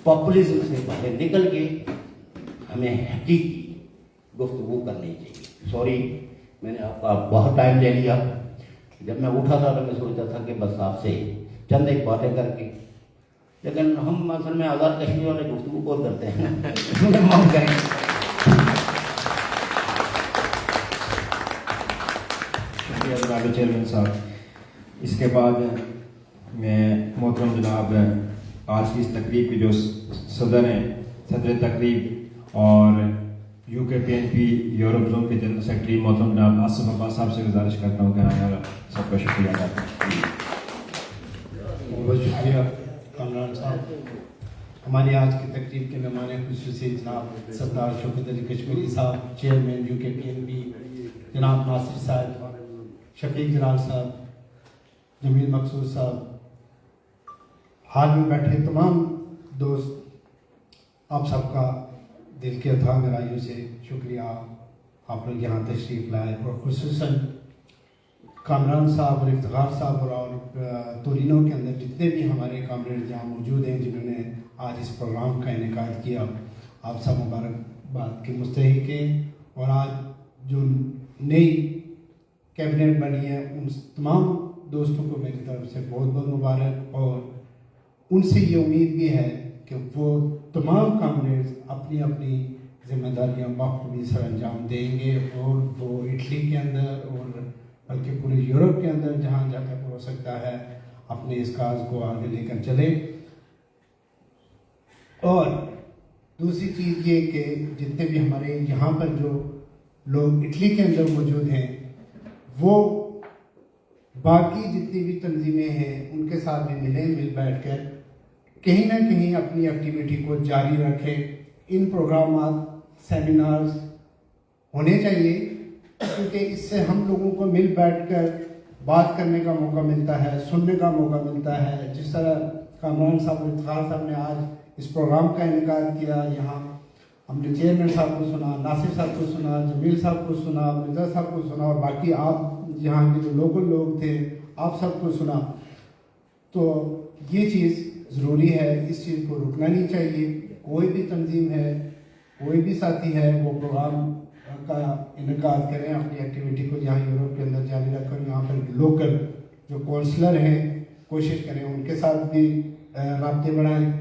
پاپولزم سے باہر نکل کے ہمیں حقیقی گفتگو کرنی چاہیے۔ سوری میں نے آپ کا بہت ٹائم لے لیا، جب میں اٹھا تھا تو میں سوچا تھا کہ بس آپ سے چند ایک باتیں کر کے، لیکن ہم اصل میں آزاد کشمیر والے گفتگو کو کرتے ہیں مانگ کریں۔ شکریہ جناب چیئرمین صاحب۔ اس کے بعد میں محترم جناب آج کی اس تقریب کے جو صدر ہیں، صدر تقریب اور یو کے پی این پی یورپ زون کے جنرل سیکرٹری محترم جناب آصف عباس صاحب سے گزارش کرتا ہوں کہ آنے سب کا شکریہ ادا کریں۔ بہت شکریہ کامران صاحب۔ ہماری آج کی تقریب کے مہمان خصوصی جناب سردار شوکت علی کشمیری صاحب، چیئرمین یو کے پی این پی، جناب ناصر صاحب، شفیق جلال صاحب، جمیل مقصود صاحب، حال میں بیٹھے تمام دوست، آپ سب کا دل کے اتھاہ گہرائیوں سے شکریہ، آپ لوگ یہاں تشریف لائے، اور خصوصاً کامران صاحب اور افتخار صاحب اور تورینو کے اندر جتنے بھی ہمارے کامریڈ جہاں موجود ہیں جنہوں نے آج اس پروگرام کا انعقاد کیا، آپ سب مبارکباد کے مستحق ہیں۔ اور آج جو نئی کیبنٹ بنی ہے ان تمام دوستوں کو میری طرف سے بہت بہت مبارک، اور ان سے یہ امید بھی ہے کہ وہ تمام کامریڈز اپنی اپنی ذمہ داریاں بخوبی سر انجام دیں گے، اور وہ اٹلی کے اندر اور بلکہ پورے یورپ کے اندر جہاں جا تک ہو سکتا ہے اپنے اس کاز کو آگے لے کر چلے۔ اور دوسری چیز یہ کہ جتنے بھی ہمارے یہاں پر جو لوگ اٹلی کے اندر موجود ہیں وہ باقی جتنی بھی تنظیمیں ہیں ان کے ساتھ بھی ملیں، مل بیٹھ کر کہیں نہ کہیں اپنی ایکٹیویٹی کو جاری رکھیں. ان پروگرامات سیمینارز ہونے چاہیے کیونکہ اس سے ہم لوگوں کو مل بیٹھ کر بات کرنے کا موقع ملتا ہے، سننے کا موقع ملتا ہے. جس طرح کامران صاحب اور افتخار صاحب نے آج اس پروگرام کا انعقاد کیا، یہاں ہم نے چیئرمین صاحب کو سنا، ناصر صاحب کو سنا، جمیل صاحب کو سنا، مرزا صاحب کو سنا، اور باقی آپ یہاں کے جو لوکل لوگ تھے آپ سب کو سنا. تو یہ چیز ضروری ہے، اس چیز کو رکنا نہیں چاہیے. کوئی بھی تنظیم ہے، کوئی بھی ساتھی ہے، وہ پروگرام کا انعقاد کریں، اپنی ایکٹیویٹی کو یہاں یورپ کے اندر جاری رکھ کر یہاں پر لوکل جو کونسلر ہیں کوشش کریں ان کے ساتھ بھی رابطے بڑھائیں،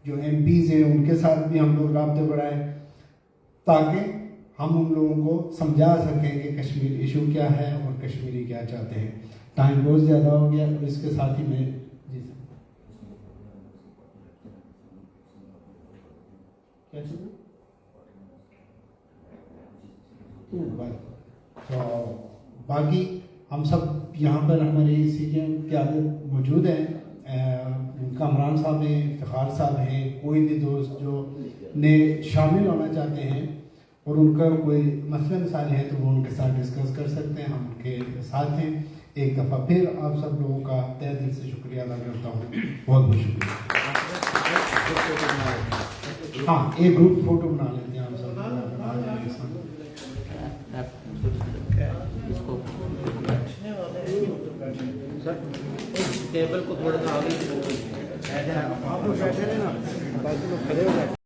جو ایم پیز ہیں ان کے ساتھ بھی ہم لوگ رابطے بڑھائیں تاکہ ہم ان لوگوں کو سمجھا سکیں کہ کشمیر ایشو کیا ہے اور کشمیری کیا چاہتے ہیں. ٹائم بہت زیادہ ہو گیا اور اس کے ساتھ ہی میں تو باقی ہم سب یہاں پر ہمارے سی کے قیادت موجود ہیں. کامران صاحب ہیں، افتخار صاحب ہیں، کوئی بھی دوست جو نے شامل ہونا چاہتے ہیں اور ان کا کوئی مسئلہ مسائل ہے تو وہ ان کے ساتھ ڈسکس کر سکتے ہیں. ہم ان کے ساتھ ہیں. ایک دفعہ پھر آپ سب لوگوں کا تہ دل سے شکریہ ادا کرتا ہوں. بہت بہت شکریہ. ہاں ایک گروپ فوٹو بنا لیتے ہیں ہم سب. ٹیبل کو تھوڑا سا آگے آپ لوگ بیٹھے رہے نا، باقی لوگ کھڑے ہو